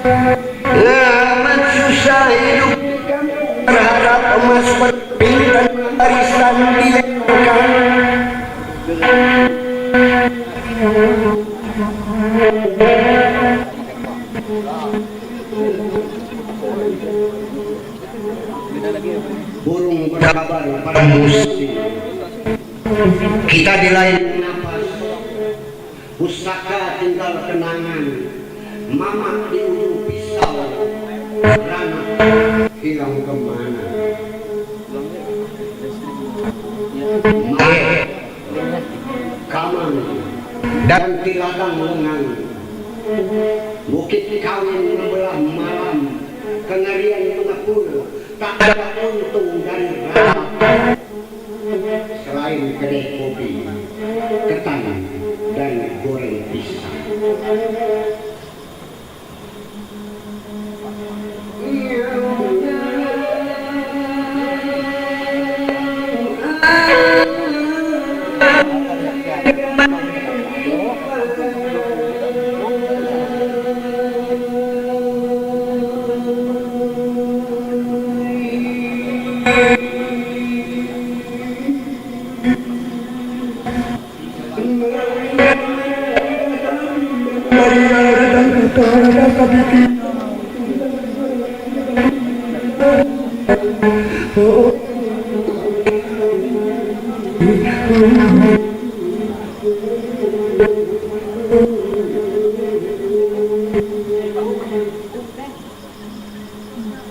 Amat susah hidup berharap emas bintang barisan dilengkapkan. Burung berkabar pada musim, kita di lain nafas, pusaka tinggal kenangan, mama di ujung pisau, rana hilang kemana. Kamang dan tiladang lengang, bukit kawin membelah malam, kengerian mengepul, tak ada untung dari rana. Selain kedai kopi, ketan dan goreng pisang.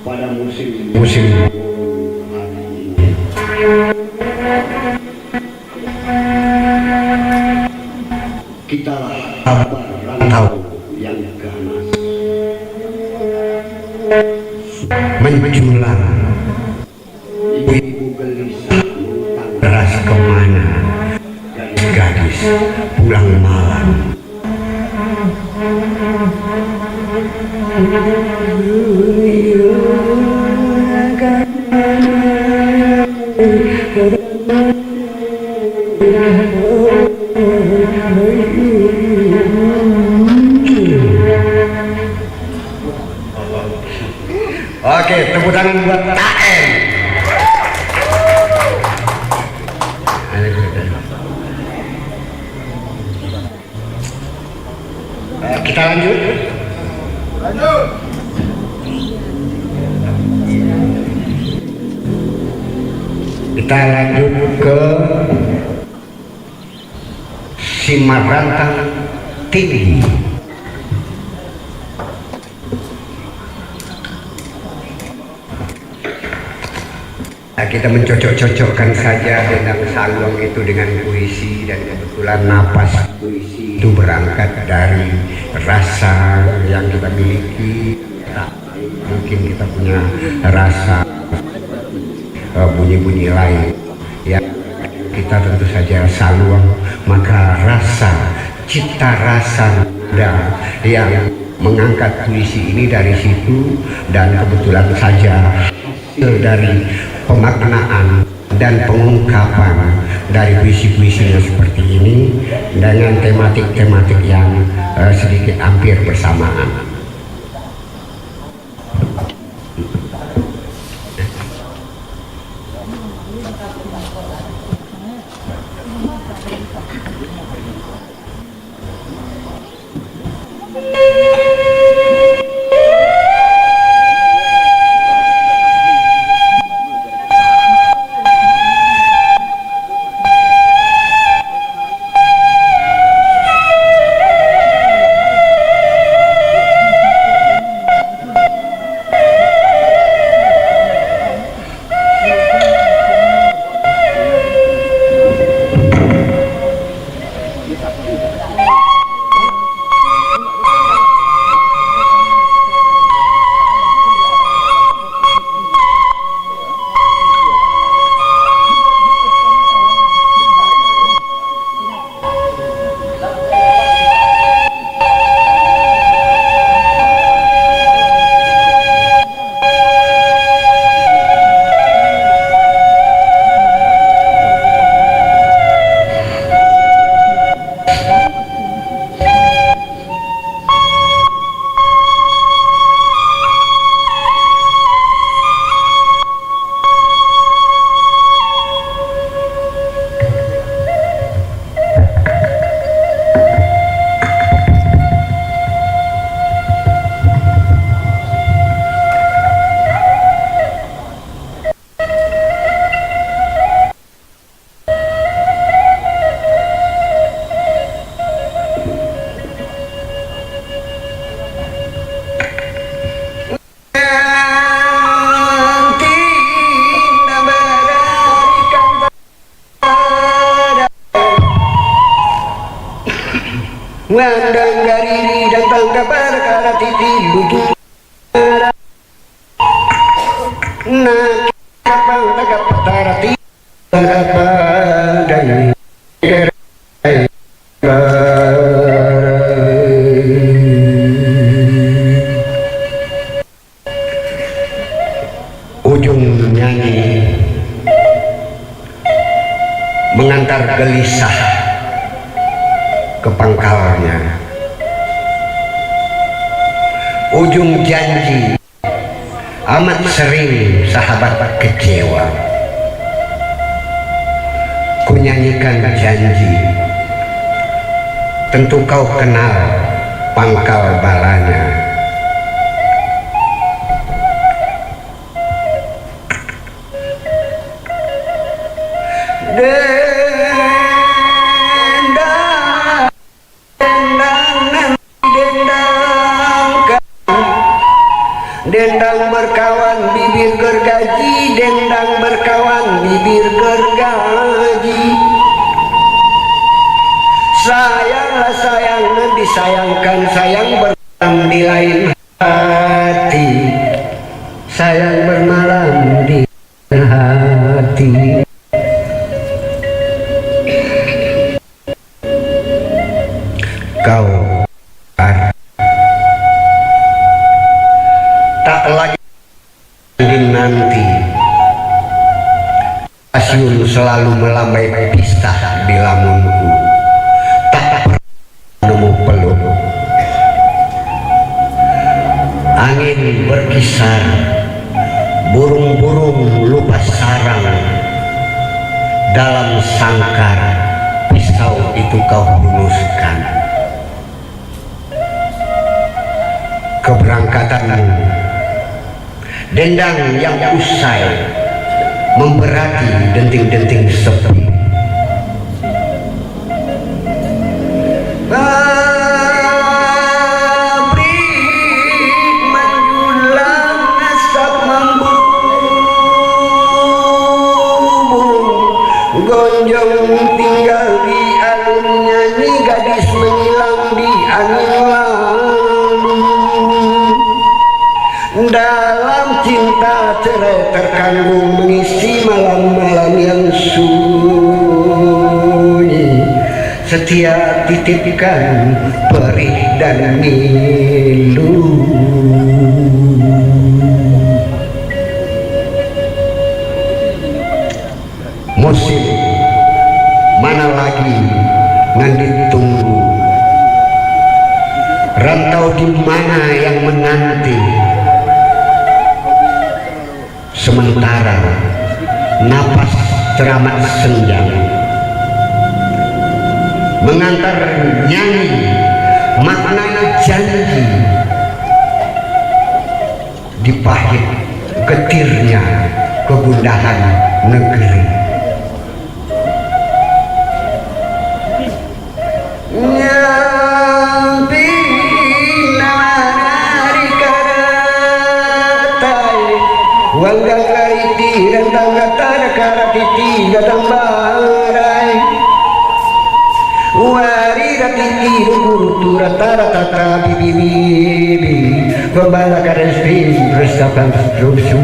Pada musim hari ini, kita sabar rantau yang ganas, menjulang ibu gelisah beras kemana, gadis pulang malam. Oke, tepuk tangan buat TM. Kita lanjut. Kita lanjut ke Simarantang Tinggi. Nah, kita mencocok-cocokkan saja dengan Saluang itu dengan puisi, dan kebetulan napas puisi itu berangkat dari rasa yang kita miliki. Nah, mungkin kita punya rasa bunyi-bunyi lain yang kita tentu saja Saluang, maka rasa cita rasa yang mengangkat puisi ini dari situ, dan kebetulan saja dari pemaknaan dan pengungkapan dari puisi-puisinya seperti ini dengan tematik-tematik yang sedikit hampir bersamaan. ngandang gariri datang ke perkara titi butuh nak kapal tagap tarati tagapadai ujung nyanyi mengantar gelisah ke pangkalnya, ujung janji amat sering sahabat kecewa. Ku nyanyikan janji, tentu kau kenal pangkal balanya. Dendang berkawan bibir gergaji, dendang berkawan bibir gergaji. Sayanglah sayang disayangkan, sayang bermalam di lain hati, sayang bermalam di lain hati. Kau tak lagi nanti stasiun selalu melambai pista di lamunku, tak pernah nemu peluk. Angin berkisar, burung-burung lupa sarang, dalam sangkar pisau itu kau hunuskan. Keberangkatanmu, dendang yang usai memberati denting-denting sepi. Pabrik menjulang asap membubung, gonjong tinggal di alun nyanyi, gadis menghilang di angin lalu. Dalam cinta cerai terkandung mengisi malam-malam yang sunyi, setia titipkan perih dan milu. Musim mana lagi ngan ditunggu, rantau di mana yang menanti. Sementara napas teramat senja mengantar nyanyi makna janji, dipahit getirnya kegundahan negeri. Wanggang kariti dan tangga tada karatiti gadang barai, wari ratiti guru rata tata bibi bibi kembala karen spin bersapan rupsu.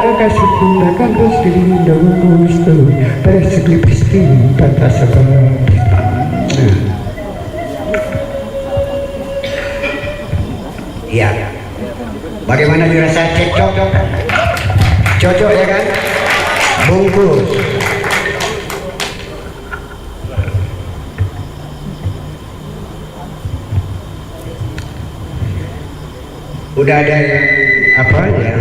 Yang kasutulakan gusti daun gusto para seglipisti tata sabapita. Ya, bagaimana dirasa cocok? Cocok ya kan? Bungkus. Udah ada apa ya?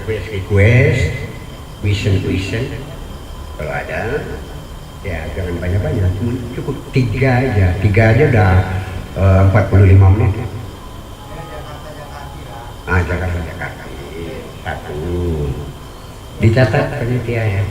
Request, question, kalau ada ya jangan banyak-banyak, cukup tiga aja udah 45 menit. angkat saja kaki. Satu. Dicatat panitia ya.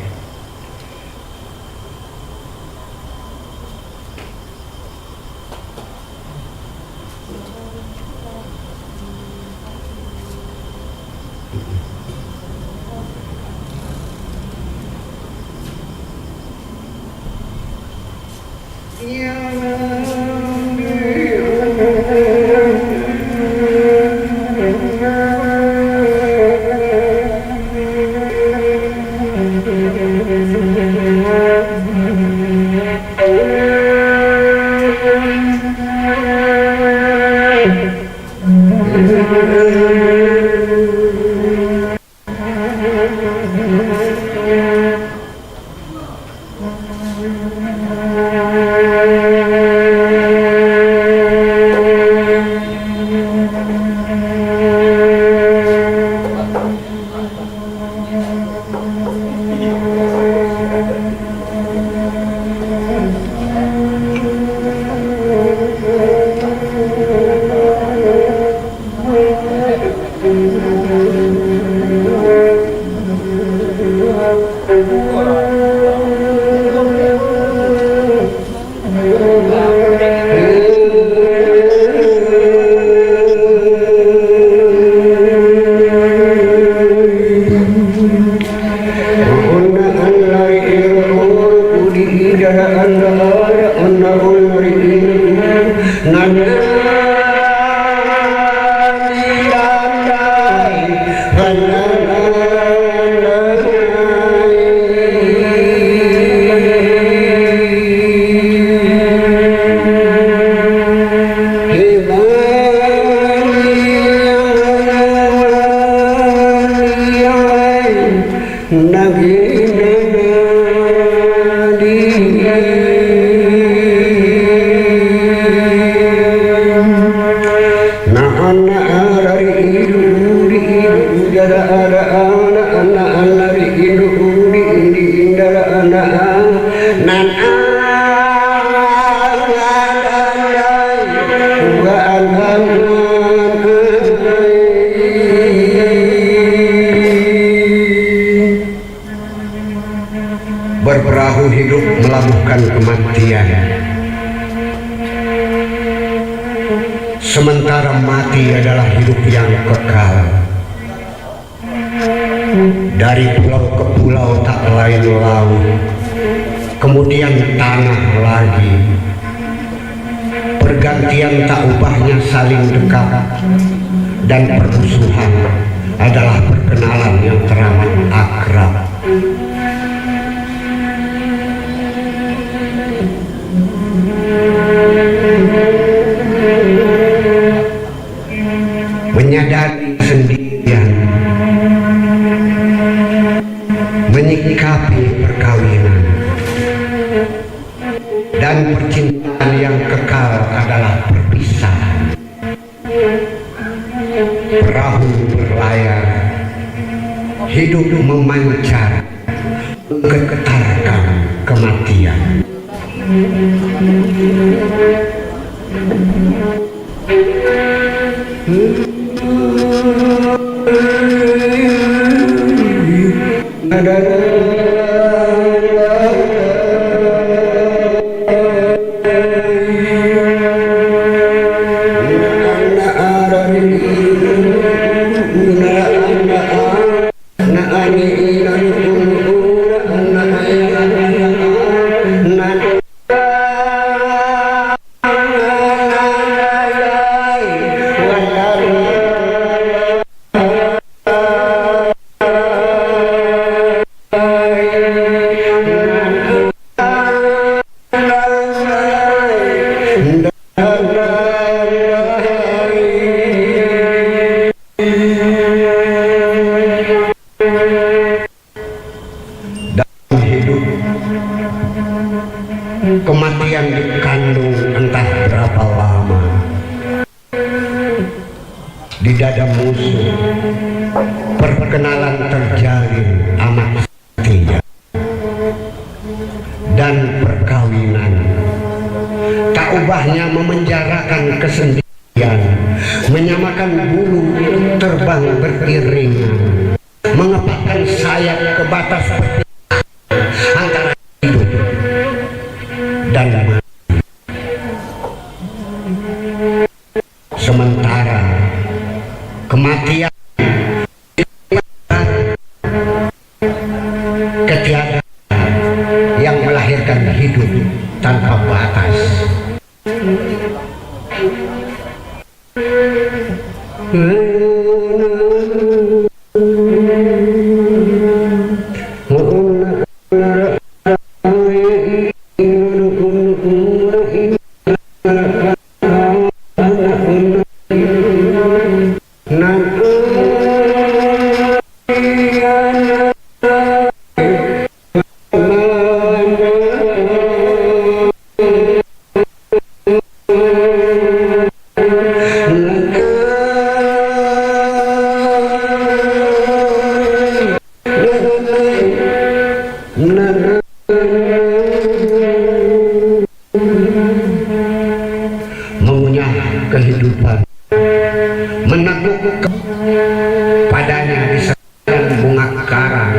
Berperahu hidup melabuhkan kematian, sementara mati adalah hidup yang kekal. Dari pulau ke pulau tak lain laut, kemudian tanah lagi. Pergantian tak ubahnya saling dekat, dan permusuhan adalah perkenalan yang teramat akrab. Menyadari sendirian, menyikapi perkawinan, dan percintaan yang kekal adalah perpisahan. Perahu berlayar, hidup memancar, menggetarkan kematian. Kematian dikandung entah berapa lama di dada musuh. Perkenalan terjalin amat setia, dan perkawinan tak ubahnya memenjarakan kesendirian, menyamakan mengenakan bulu terbang beriringan, mengepakkan sayap ke batas antara hidup dan mati. Sementara kematian, ketiadaan yang melahirkan hidup tanpa batas. Mengunyah kehidupan, meneguk padanya disertakan bunga karang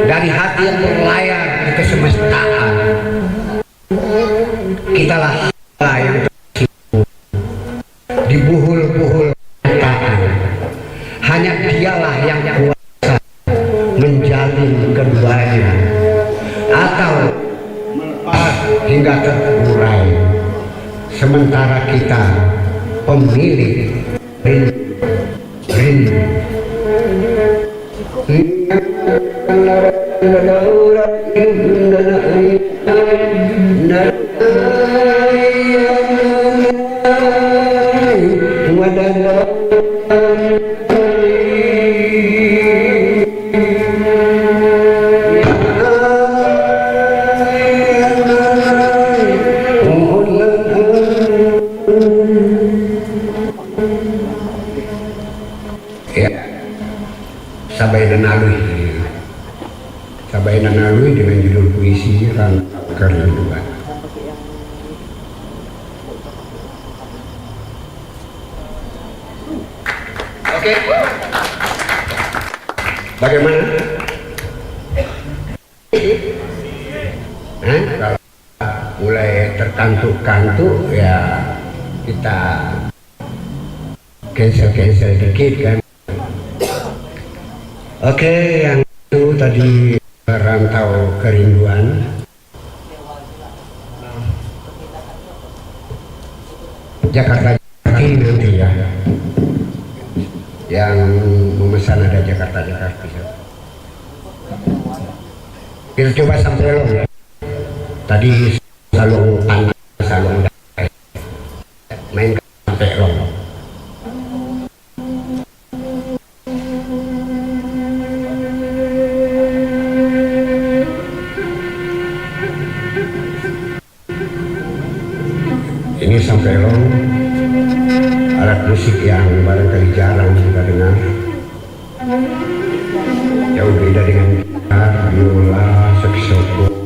dari hati yang berlayar di kesemestaan. Kitalah yang tersipu di buhul-buhul ketaan. Hanya dialah yang kuasa menjalin keduanya atau melepas hingga terurai. Sementara kita pemilik rindu. Sabai nanalui dengan judul puisi Rantau Kerinduan. Oke, bagaimana? Kalau mulai terkantuk-kantuk ya kita cancel dikit kan. Oke, yang itu tadi Rantau Kerinduan. Jakarta nanti ya, yang memesan ada Jakarta. Kita coba sampai lo ya. Tadi salung panas, salung main sampai lo. Ini sampelong, alat musik yang barangkali jarang kita dengar. Jauh beda dengan gitar, biola, saksofon.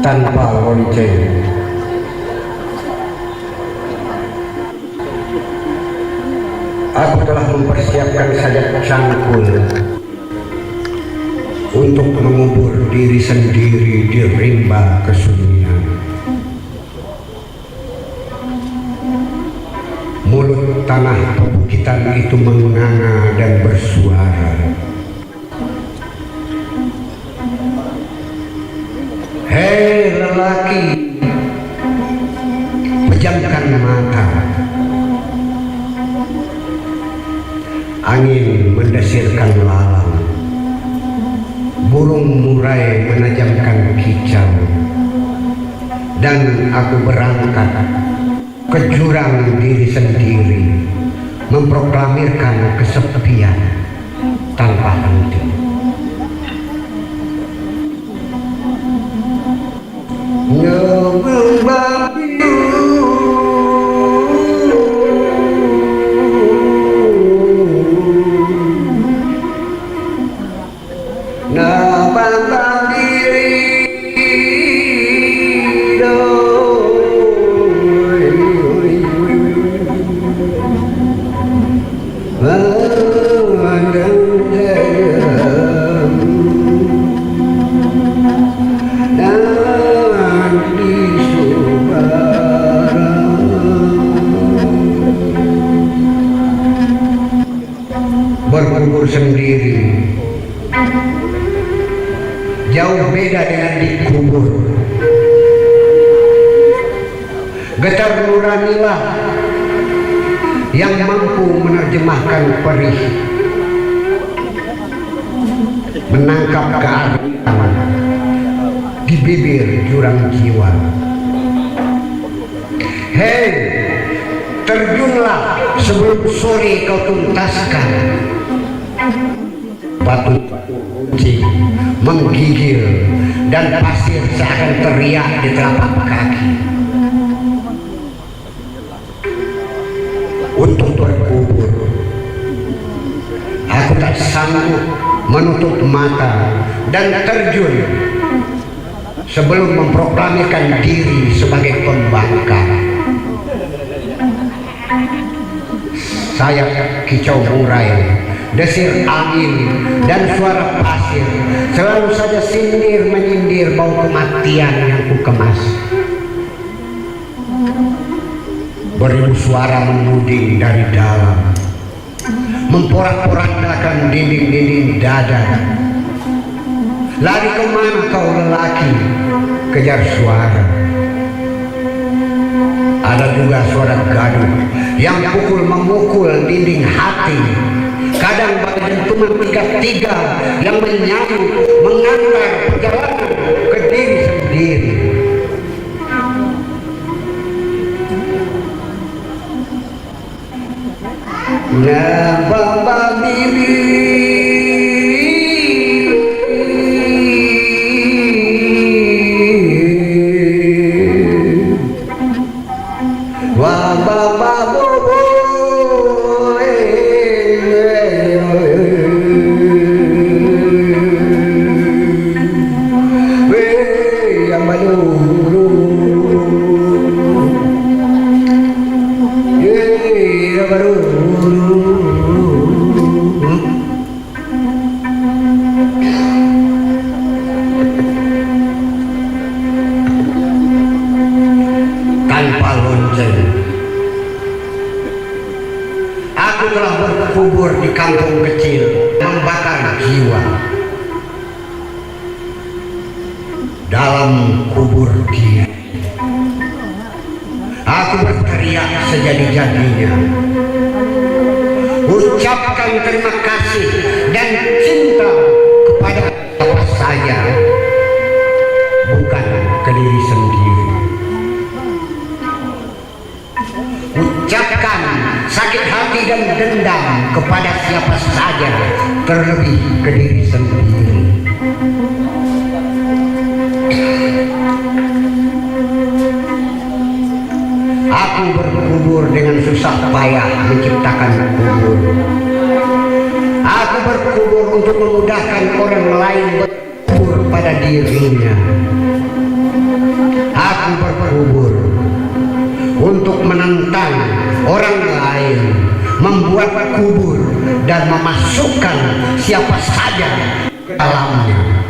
tanpa lonceng. Aku telah mempersiapkan sajak cangkul untuk mengubur diri sendiri di rimba kesunyian. Mulut tanah perbukitan itu menganga dan bersuara. Hei lelaki, pejamkan mata. Angin mendesirkan lalang, burung murai menajamkan kicau, dan aku berangkat ke jurang diri sendiri, memproklamirkan kesepian tanpa henti. Berkubur sendiri jauh beda dengan dikubur. Getar nuranilah yang mampu menerjemahkan perih, menangkap keanehan di bibir jurang jiwa. Hei, terjunlah sebelum sore kau tuntaskan. Batu kunci menggigil dan pasir seakan teriak di telapak kaki. Untuk berkubur, aku tak sanggup menutup mata dan terjun sebelum memproklamirkan diri sebagai pembangkang. Sayap kicau murai, desir angin, dan suara pasir selalu saja sindir menyindir bau kematian yang ku kemas. Beribu suara menuding dari dalam, memporak-porandakan dinding-dinding dada. Lari kemana kau lelaki? Kejar suara. Ada juga suara gaduh yang memukul dinding hati. Kadang pada dentuman tiga-tiga yang menyayu mengantar perjalanan ke diri sendiri. Nababa bibi wa baba bobo tanpa lonceng. Aku telah berkubur di kampung kecil, membakar jiwa. Dalam kubur diri, aku berteriak sejadi-jadinya. Ucapkan terima kasih dan cinta kepada apa saja, bukan ke diri sendiri. Ucapkan sakit hati dan dendam kepada siapa saja, terlebih ke diri sendiri. Aku berkubur dengan susah payah menciptakan kubur. Aku berkubur untuk memudahkan orang lain berkubur pada dirinya. Aku berkubur untuk menentang orang lain membuat kubur dan memasukkan siapa saja ke dalamnya.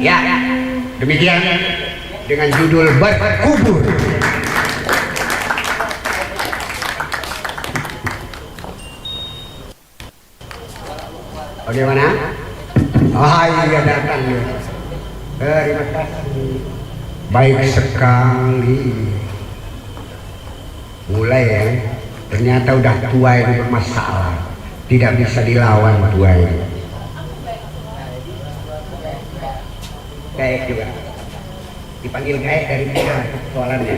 Ya, demikian dengan judul Berkubur. Bagaimana? Oh iya, datang ya. Terima kasih. Baik sekali. Mulai ya. Ternyata udah tua ini bermasalah. Tidak bisa dilawan tua ini. Gaek juga. Dipanggil gaek dari mana soalannya?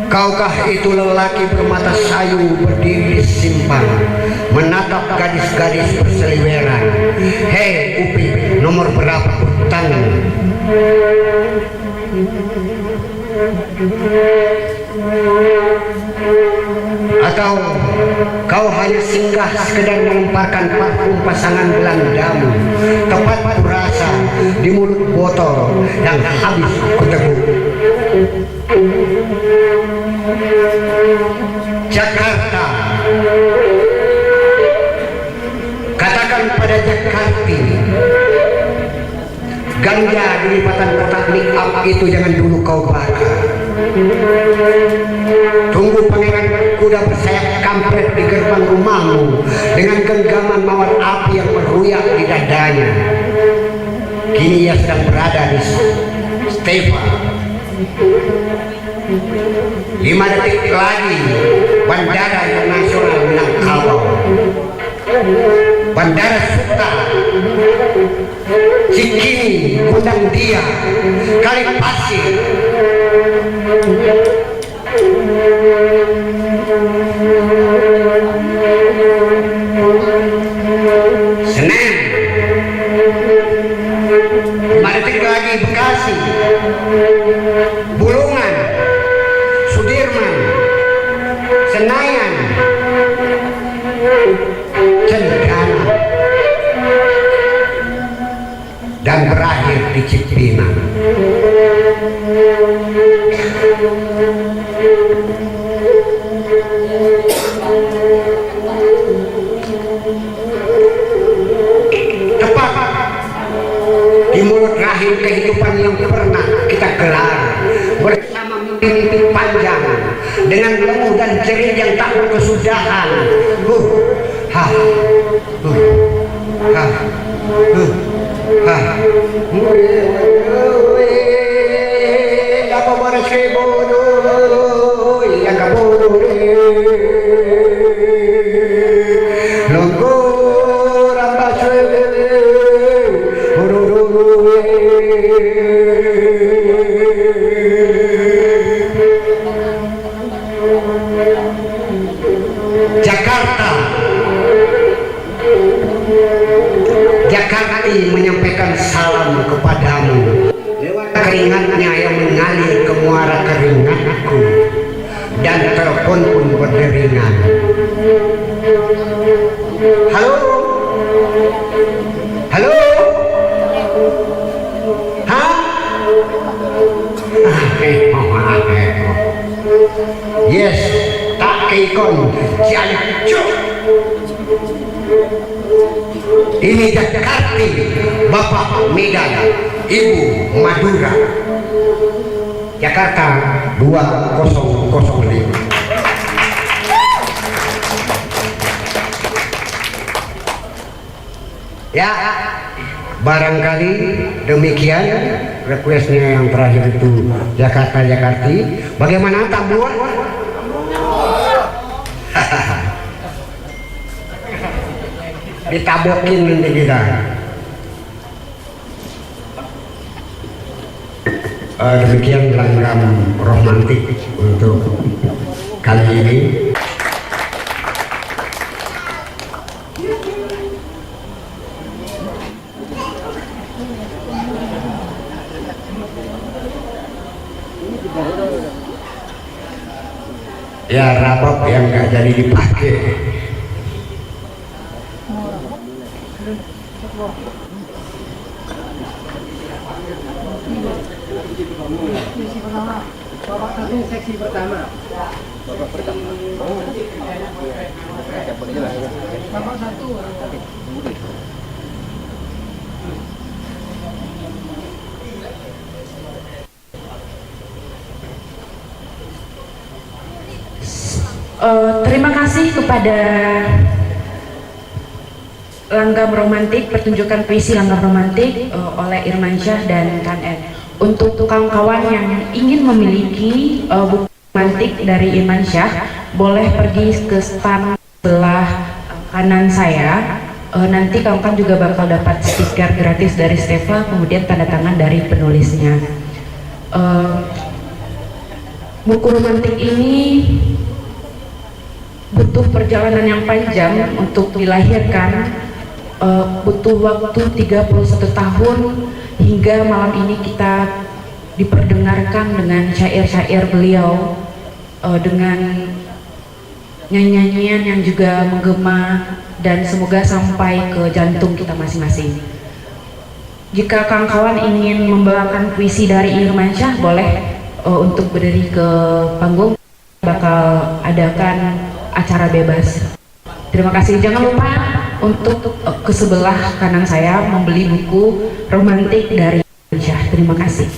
Kaukah itu lelaki bermata sayu berdiri di simpang menatap gadis-gadis berseliweran. Hei Upi, nomor berapa utang? Atau kau hanya singgah sekedar melemparkan parfum pasangan Belandamu tepat kurasa di mulut botol yang habis kuteguk? Jakarta, katakan pada Jakarti, ganja di lipatan kotak make up itu jangan dulu kau bakar. Tunggu pangeran kuda bersayap kampret di gerbang rumahmu dengan genggaman mawar api yang meruyak di dadanya. Kini ia sedang berada di Stefa. 5 detik lagi Bandara Internasional Minangkabau, Bandara Suta, Cikini, Gudang Dia, Kalipasir, Senen, 5 detik lagi Bekasi, Bulungan, Sudirman, Senayan, Cendana, dan berakhir di Cipinang. Tepat di mulut rahim kehidupan yang pernah kita gelar bersama mimpi panjang dengan lemuh dan jerih yang tak berkesudahan. Ha, ha, ha. Ako ba na siya bono? Yang kabono Longgo ramba suwe Jakarta. Jakarta menyampaikan salam kepadamu lewat keringatnya yang mengalir ke muara keringatku dan telepon pun berderingan. Halo, halo, hah? Yes, tak kekon, jancuk. Ini Jakarta, Bapak Medan, Ibu Madura. Jakarta 2005. Ya, barangkali demikian requestnya yang terakhir itu Jakarta. Bagaimana Tambun? Ditabokin nanti kita. Demikian langgam romantik untuk kali ini. Ya, rapop yang nggak jadi dipakai. Bapak satu seksi pertama. Bapak satu. Terima kasih kepada Langgam Romantik, pertunjukan puisi Langgam Romantik oleh Irmansyah dan Kan Ed. Untuk kawan-kawan yang ingin memiliki buku romantik dari Irmansyah, boleh pergi ke stand sebelah kanan saya. Nanti kawan-kawan juga bakal dapat stiker gratis dari Stefa, kemudian tanda tangan dari penulisnya. Buku romantik ini butuh perjalanan yang panjang untuk dilahirkan, butuh waktu 31 tahun hingga malam ini kita diperdengarkan dengan syair-syair beliau, dengan nyanyian yang juga menggema dan semoga sampai ke jantung kita masing-masing. Jika kawan-kawan ingin membawakan puisi dari Irmansyah, boleh untuk berdiri ke panggung, bakal adakan acara bebas. Terima kasih. Jangan lupa untuk ke sebelah kanan saya membeli buku romantik dari Irmansyah. Terima kasih.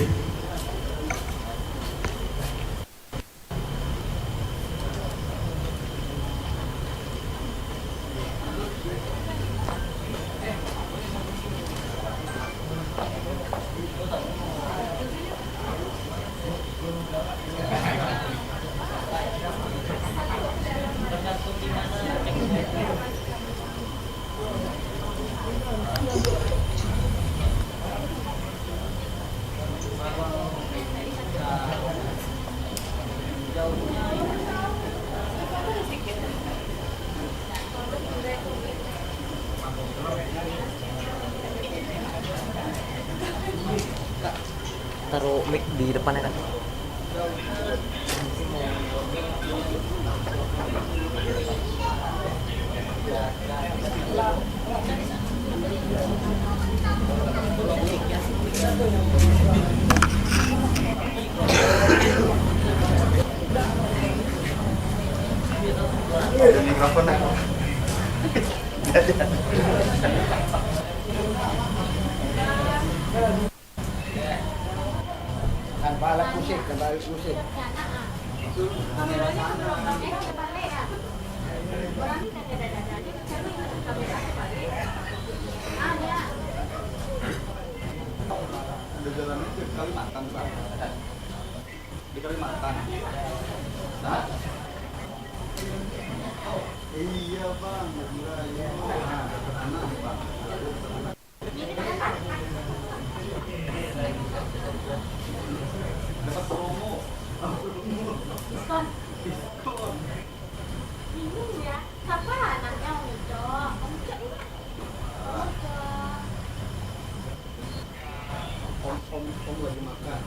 Taruh mic di depannya kan. Tanpa alat musik, tanpa alat musik. Ada jalan itu di Kalimantan, Pak. Di Kalimantan. Nah? Iya, Bang. Iya. Nah, dapat anak, Bang. Dapat promo. Diskon. Bingung ya, siapa anaknya Ujo? Ujo ini. Ujo. Om lagi makan.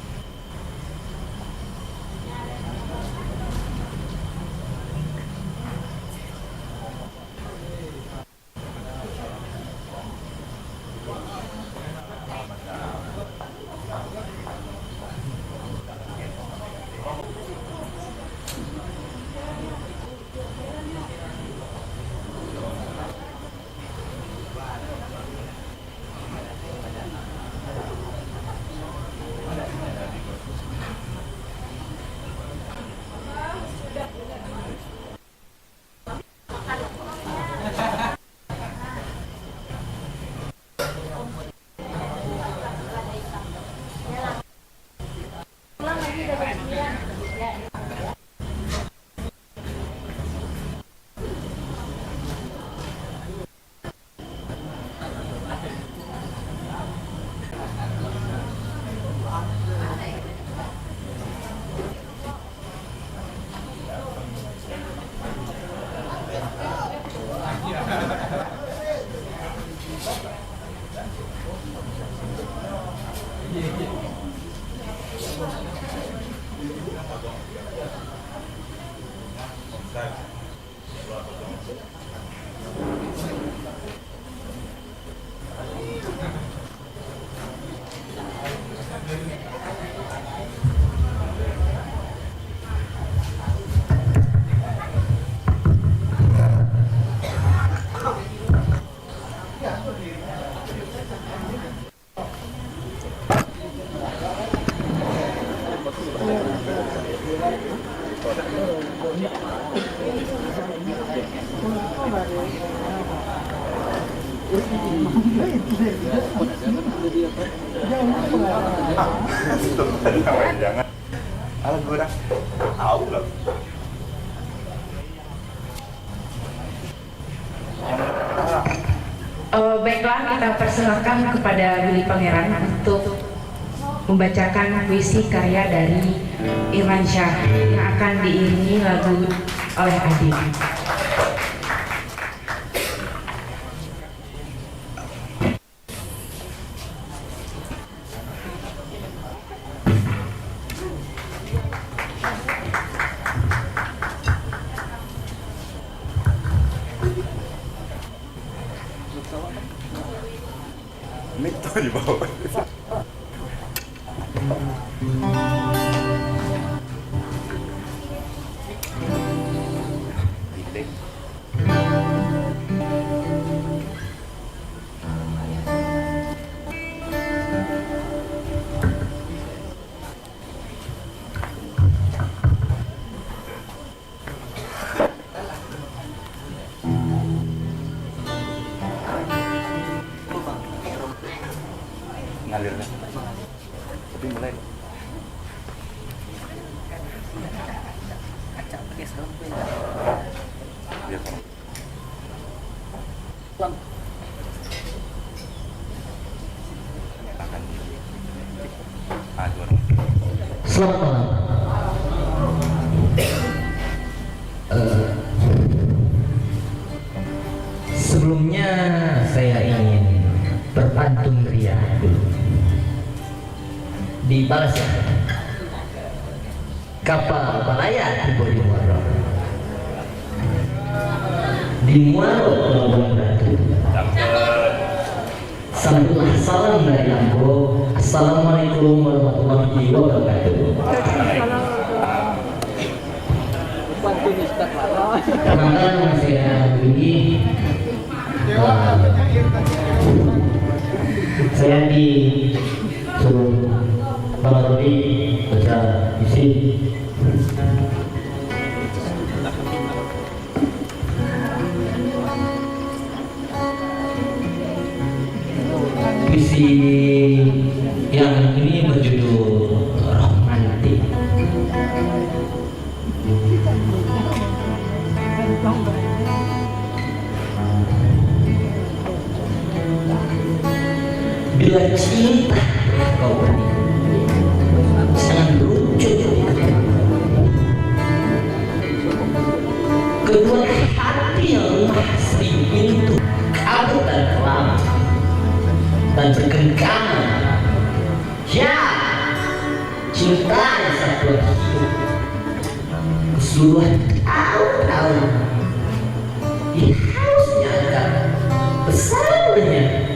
Pulang lagi udah jam 9. Ya. Jangan. Alah gue udah tahu loh. Baiklah, kita persilakan kepada Willy Pangeran untuk membacakan puisi karya dari Irwan Syah yang akan diiringi lagu oleh Adit. Mic tuh di bawah. Ngalir kan? Tapi mulai. Biar kamu. Akan. Juara. Selamat malam. Sebelumnya saya ingin berpantun ria dulu. Dibalas ya. Kapal Malaya tiba di Muaro. Di Muaro Pelabuhan Batu. Sambutlah salam dari Lambo. Assalamualaikum warahmatullahi wabarakatuh. Perkenalkan saya Budi. Saya disuruh Bang Rudi baca isi. Puisi yang ini berjudul Romantik. Bila cinta kau beri, jangan berujuk di ketemu. Kedua hati yang lemah sering pintu kabut dan kelam dan bergenggaman. Ya, cinta yang satu hidup keseluruhan tahun-tahun dihausnya akan besarnya.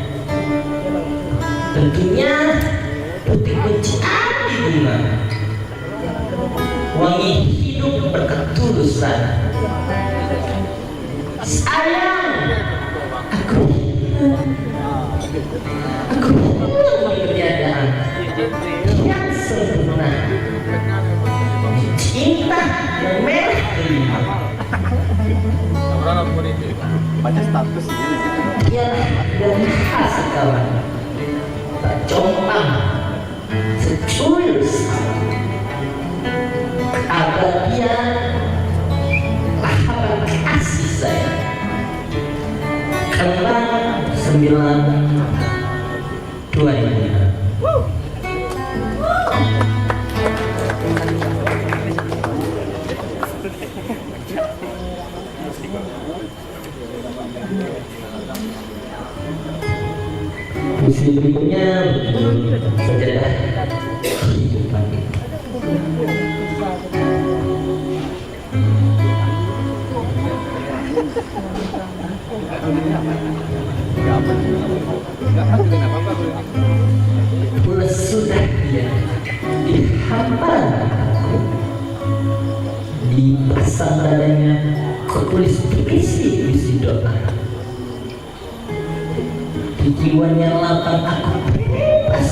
Tentunya putih menjadi bunga, wangi hidup berketulusan. Sayang, aku ketiadaan yang sempurna, cinta yang merah kelima. Baca status Ialah dari khas kawan, tak compang secuil abadian lahapan kasih saya. Kembang 9/2000. Puisi berikutnya Sajadah Kehidupan. Pula sudah dia dihampar aku, dipasang dadanya kau tulis puisi doa. Di jiwanya lapang aku bebas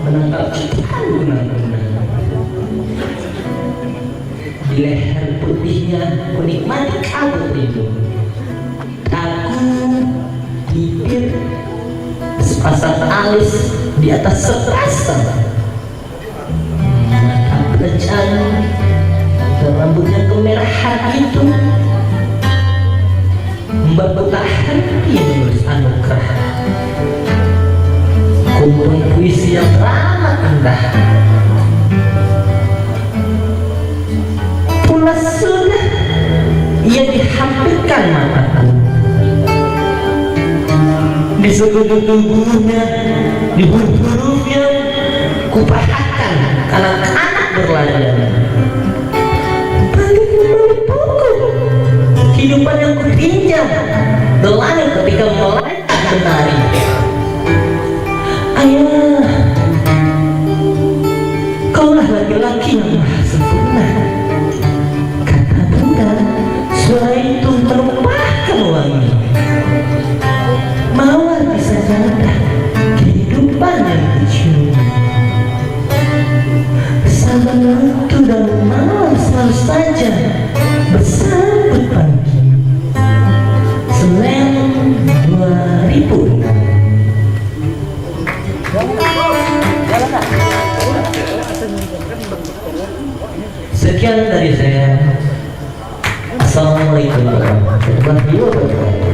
menangkap ciptaan gunang-gunang. Di leher putihnya ku nikmati kabut rindu. Aku bibir sepasang alis di atas sepasang mata pelejaan dan rambutnya kemerahan itu membuat hati menulis anugerah. Kumpulan puisi yang teramat indah. Pula sudah ia dihampirkan mataku. Di sekujur tubuhnya, di huruf-hurufnya, kupahatkan anak-anak berlayar. Balik pukul kehidupan yang kupinjam berlayar ketika melangkah menari. Ayah, kaulah laki-laki yang maha sempurna. Kata bunda, suara itu menumpahkan wangi. Mawar bisa jaga kehidupan yang kecil. Bersama waktu dan malam selalu saja bersambut pagi. Senin 2000. Sekian dari saya. Assalamualaikum warahmatullahi wabarakatuh.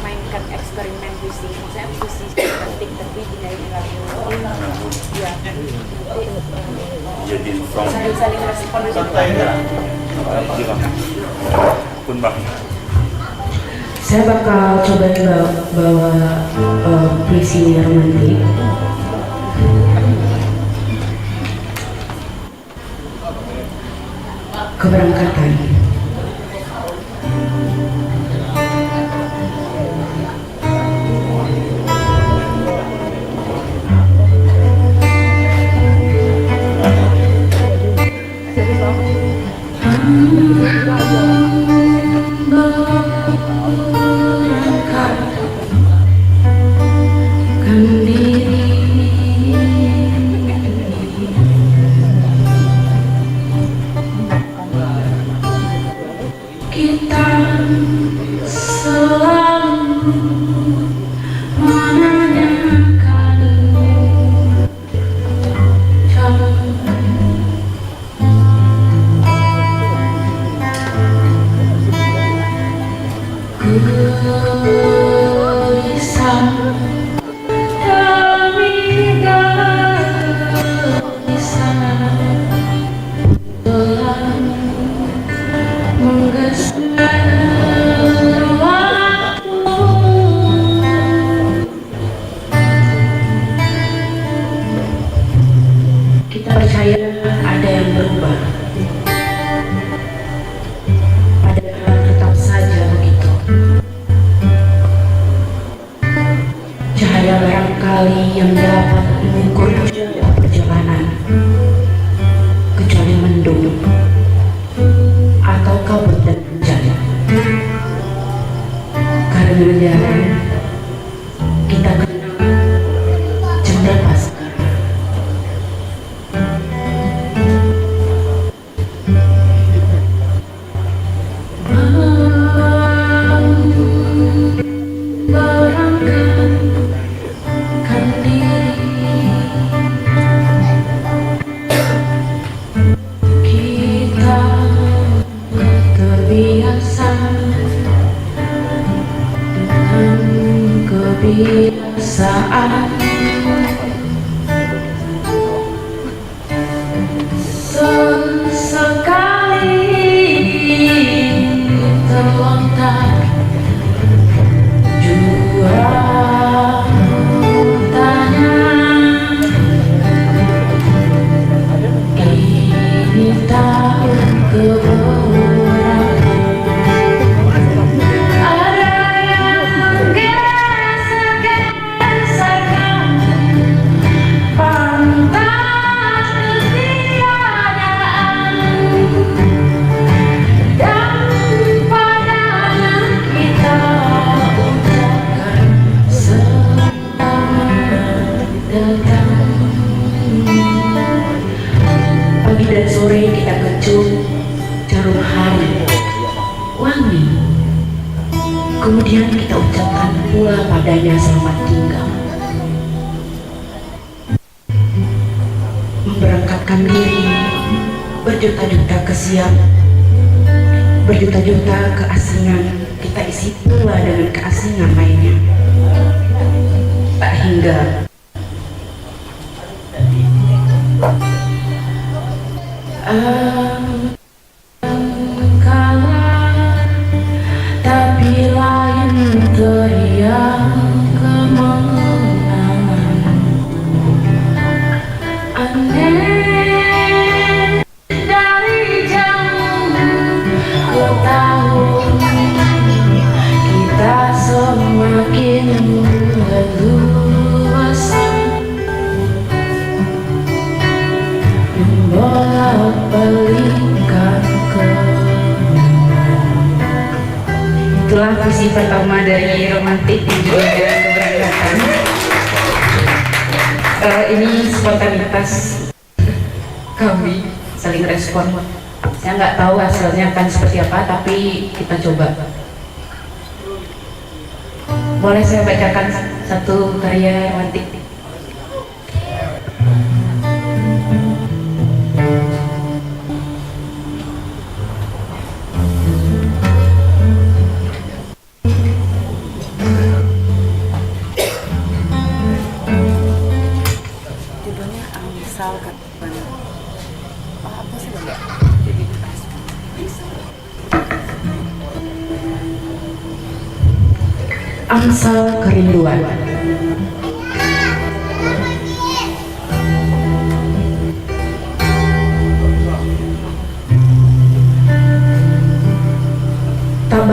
Mainkan eksperimen puisi, maksudnya puisi cantik tapi dengan ya saling respon pun bang. Saya bakal coba bawa puisi romantik. keberangkatan. Berangkatkan diri kita selalu menanyakan gelisah demi gelisah telah menggeser waktu. Kita percaya ada yang berubah, padahal tetap saja begitu. Cahaya barangkali yang dapat mengukur perjalanan, kecuali mendung atau kabut dan hujan. Karena jalan kita kenal cendera Baskara. Berangkatkan diri kita terbiasa dengan kebiasaan sesekali terlontar juaranya. Ini tahun keberapa ada yang geser-geserkan pantas ketiadaan, dan padanya kita ucapkan selamat datang. Pagi dan sore kita kecup jarum hari wangi, kemudian kita ucapkan pula padanya selamat tinggal. Memberangkatkan diri berjuta-juta kesiap, berjuta-juta keasingan kita isi pula dengan keasingan lainnya. Tak hingga kalah, tapi lain teriak kemenangan. Aneh dari jauh ke tahun, kita semakin leluasa membolak-balikkan kenangan. Itulah visi pertama dari Romantik dan juga keberangkatan. Ini spontanitas kami saling respon. Saya nggak tahu hasilnya akan seperti apa, tapi kita coba. Boleh saya bacakan satu karya Romantik? Amsal Kerinduan.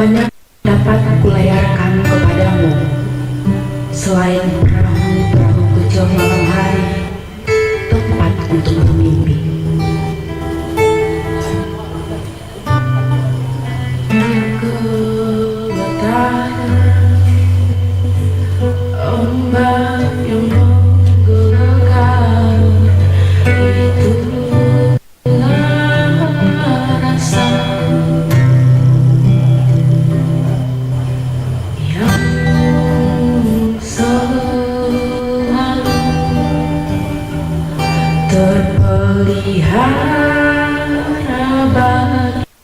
banyak dapat kulayarkan kepadamu selain perahu-perahu kecil malam hari, tempat untuk bermimpi. Ombak yang menggelegar itulah rasa yang selalu terpelihara bagimu.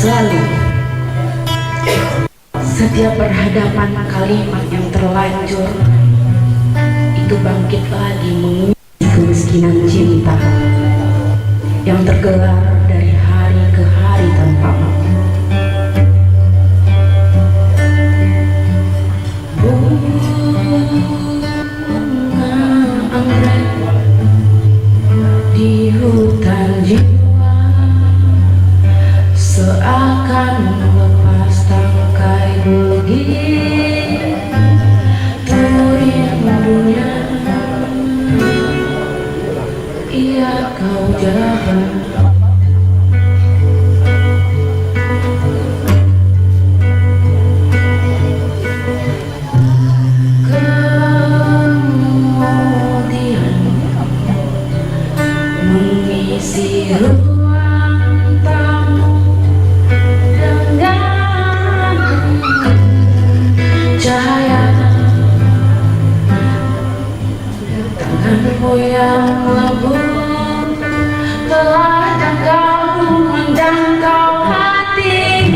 Selalu setiap berhadapan kalimat yang terlanjur itu bangkit lagi mengisi kemiskinan cinta yang tergelar dari hari ke hari tanpamu. Bunga anggrek di hutan jiwa seakan melepas tangkai begitu rindunya. Iya kau jabat kemudian mengisi ruang tamu dengan cahaya tanganmu yang lembut telah jangkau menjangkau hati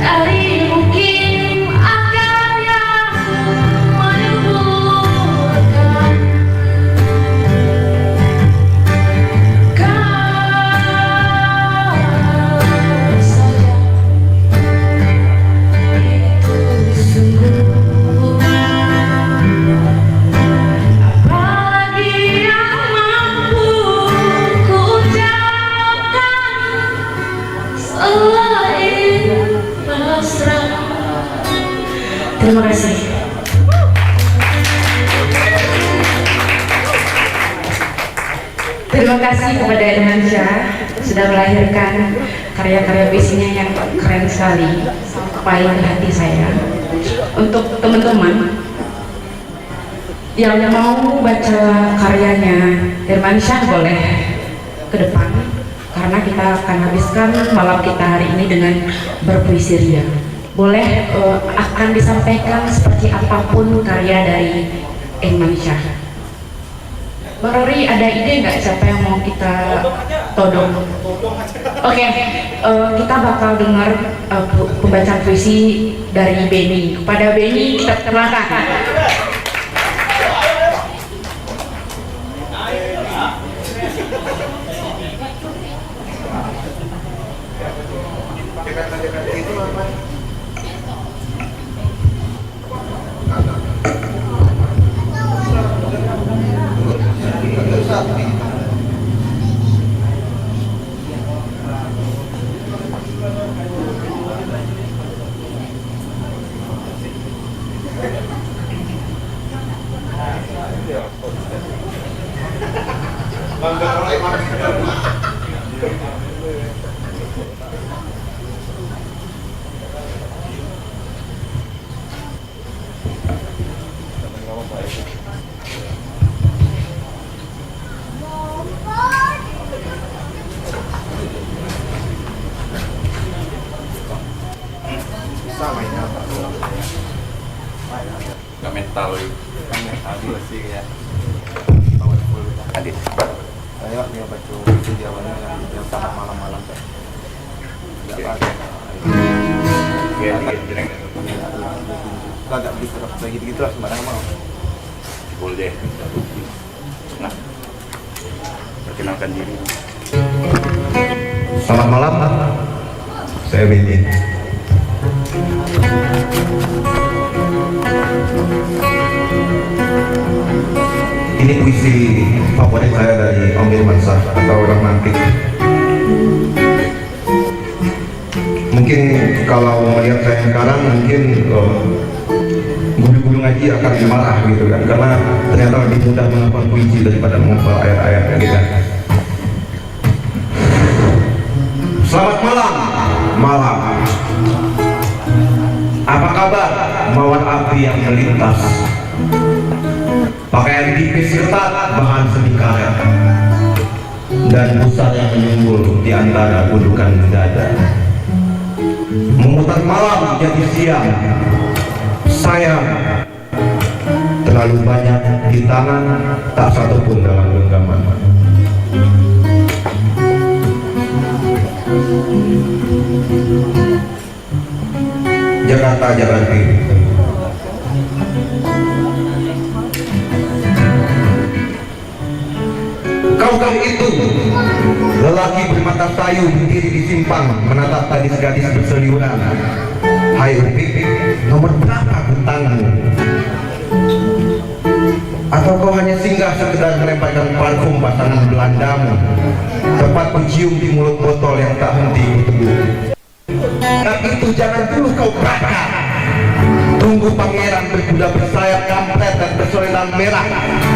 dari mungkin akar yang menyuburkan kau saja itu sungguh. Apalagi yang mampu ku ucapkan selain pasrah. Terima kasih. Terima kasih kepada Irmansyah sudah melahirkan karya-karya puisinya yang keren sekali, paling di hati saya. Untuk teman-teman yang mau baca karyanya Irmansyah boleh ke depan, karena kita akan habiskan malam kita hari ini dengan berpuisi ria. Boleh akan disampaikan seperti apapun karya dari Irmansyah. Bang Rory, ada ide nggak siapa yang mau kita todong? Oke, kita bakal dengar pembacaan puisi dari Benny. Kepada Benny kita perkenalkan. Gak mental tadi sih ya powerful. Ayo dia baca itu dia awalnya yang sama malam-malam kan. Agak begitu kayak gitu lah sembarangan mau. Boleh. Nah, perkenalkan diri. Selamat malam, saya Windy. Ini puisi favorit saya dari Om Irmansyah atau Romantik. Mungkin kalau melihat saya sekarang mungkin guru-guru ngaji akan marah gitu kan, karena ternyata lebih mudah menghafal puisi daripada menghafal ayat-ayat gitu kan. Selamat malam. Apa kabar mawar api yang melintas? Pakaian tipis ketat bahan seni karet dan busa yang menyumbul di antara gundukan dada. Memutar malam jadi siang. Sayang, terlalu banyak di tangan, tak satu pun dalam genggaman. Jakarta, Jakarta. Kaukah itu lelaki bermata sayu berdiri di simpang menatap gadis-gadis berseliweran. Hai Upik, nomor berapa bentangmu? Atau kau hanya singgah sekedar melemparkan parfum pasangan Belandamu, tepat mencium di mulut botol yang tak henti berteduh. Dan itu jangan dulu kau bakar. Tunggu pangeran berkuda bersayap kampret dan bersolelan merah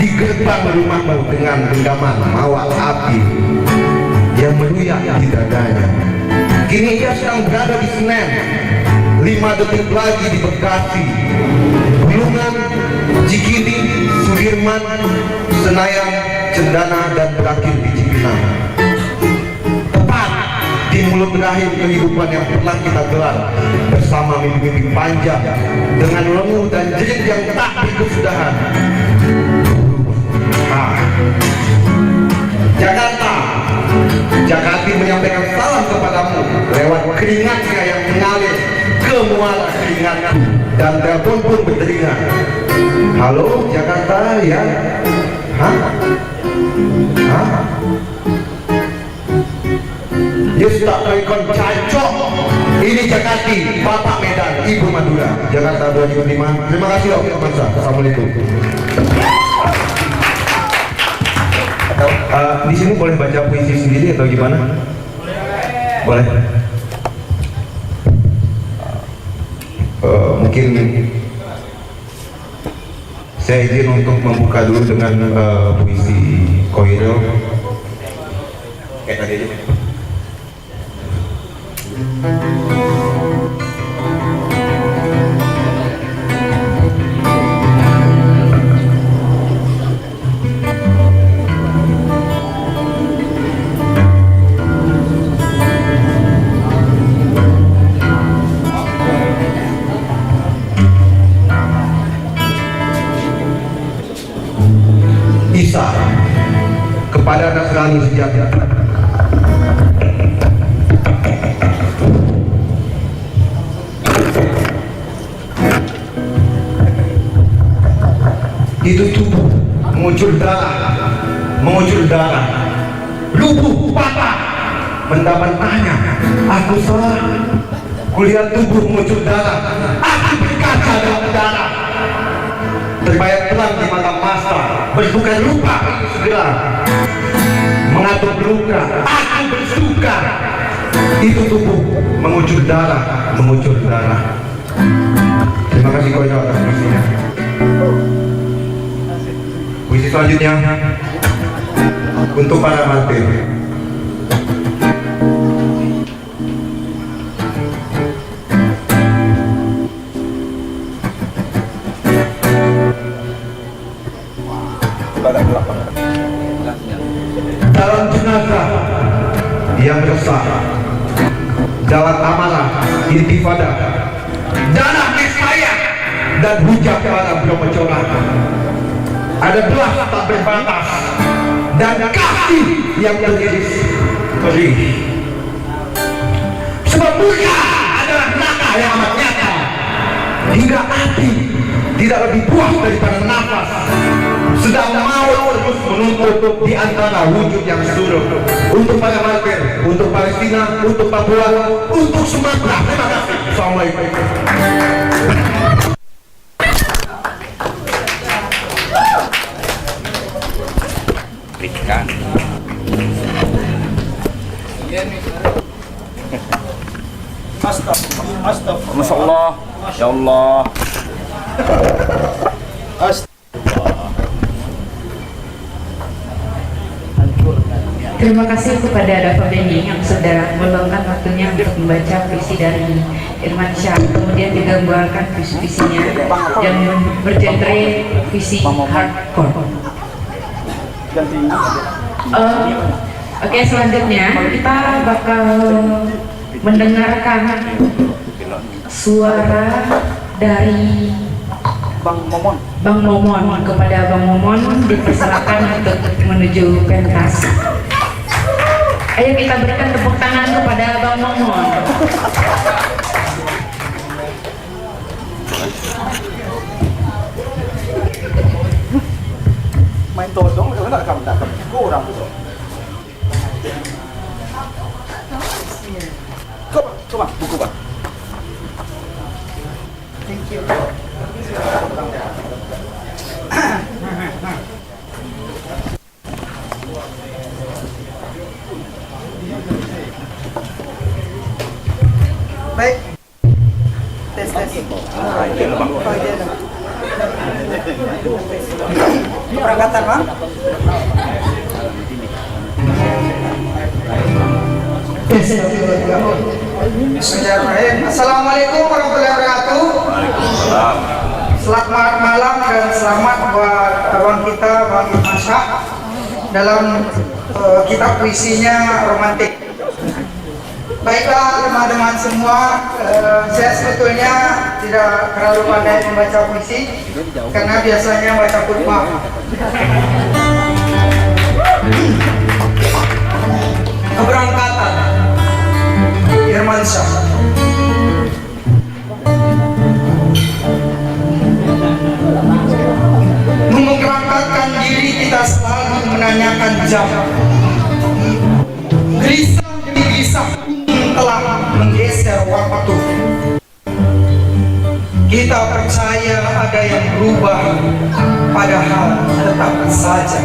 di gerbang rumahmu dengan genggaman mawar api yang meluyak di dadanya. Kini ia sedang berada di Senen, 5 detik lagi di Bekasi, Bulungan, Cikini, Sudirman, Senayan, Cendana, dan berakhir di Cipinang. Tepat di mulut rahim kehidupan yang pernah kita gelar bersama mimpi-mimpi panjang dengan lenguh dan jerit yang tak berkesudahan. Jakarta menyampaikan salam kepadamu lewat keringatnya yang mengalir ke muara keringatku, dan telepon pun berderingan. Halo Jakarta ya? Yes, tak rekon cacok. Ini Jakarta, Bapak Medan, Ibu Madura, Jakarta 2005. Terima kasih Om Irmansyah. Assalamualaikum. Di sini boleh baca puisi sendiri atau gimana? Boleh. Mungkin saya izin untuk membuka dulu dengan puisi Koiril. Kayak tadi aja. Isa kepada Nasrani sejati. Itu tubuh mengucur darah, lubuh patah, mendapat tanya, aku salah. Kulihat tubuh mengucur darah, aku berkaca dalam darah. Terbayang terang di mata masa, berbuka lupa segera mengatur luka, aku bersuka. Itu tubuh mengucur darah. Terima kasih Koyo atas puisinya. Puisi selanjutnya untuk para mantir. Dalam jenazah yang resah, dalam amanah intifada, darah niscaya dan hujah para bromocoran, ada belas tak berbatas dan kasih yang teriris perih. Sebab murka adalah neraka yang amat nyata. Hingga api tidak lebih puas daripada nafas. Sedang maut terus menuntut di antara wujud yang suruh. Untuk para martir, untuk Palestina, untuk Papua, untuk Sumatera. Terima kasih. Assalamualaikum. Berikan. Astagfirullah. Masya Allah. Ya Allah. Terima kasih kepada Dafa Beni yang sudah meluangkan waktunya untuk membaca puisi dari Irman Syah, kemudian juga membawakan puisi-puisinya yang bergenre puisi hardcore. Oke, selanjutnya kita bakal mendengarkan suara dari Bang Momon. Kepada Bang Momon dipersilakan untuk menuju pentas. Ayo kita berikan tepuk tangan kepada Bang Momon. Main todong, nggak kamu tangkap kurang tuh. Coba buku Pak. Thank you. Baik. Tes. Perangkatan Bang. Bismillahirrahmanirrahim. Assalamualaikum warahmatullahi wabarakatuh. Selamat malam dan selamat buat abang kita, Bang Irman Syah, dalam kitab puisinya Romantik. Baiklah teman-teman semua, saya sebetulnya tidak terlalu pandai membaca puisi karena biasanya baca khutbah. Keberangkatan Irman Syah. Memberangkatkan diri kita selalu menanyakan jam. Gelisah demi gelisah telah menggeser waktu. Kita percaya ada yang berubah, padahal tetap saja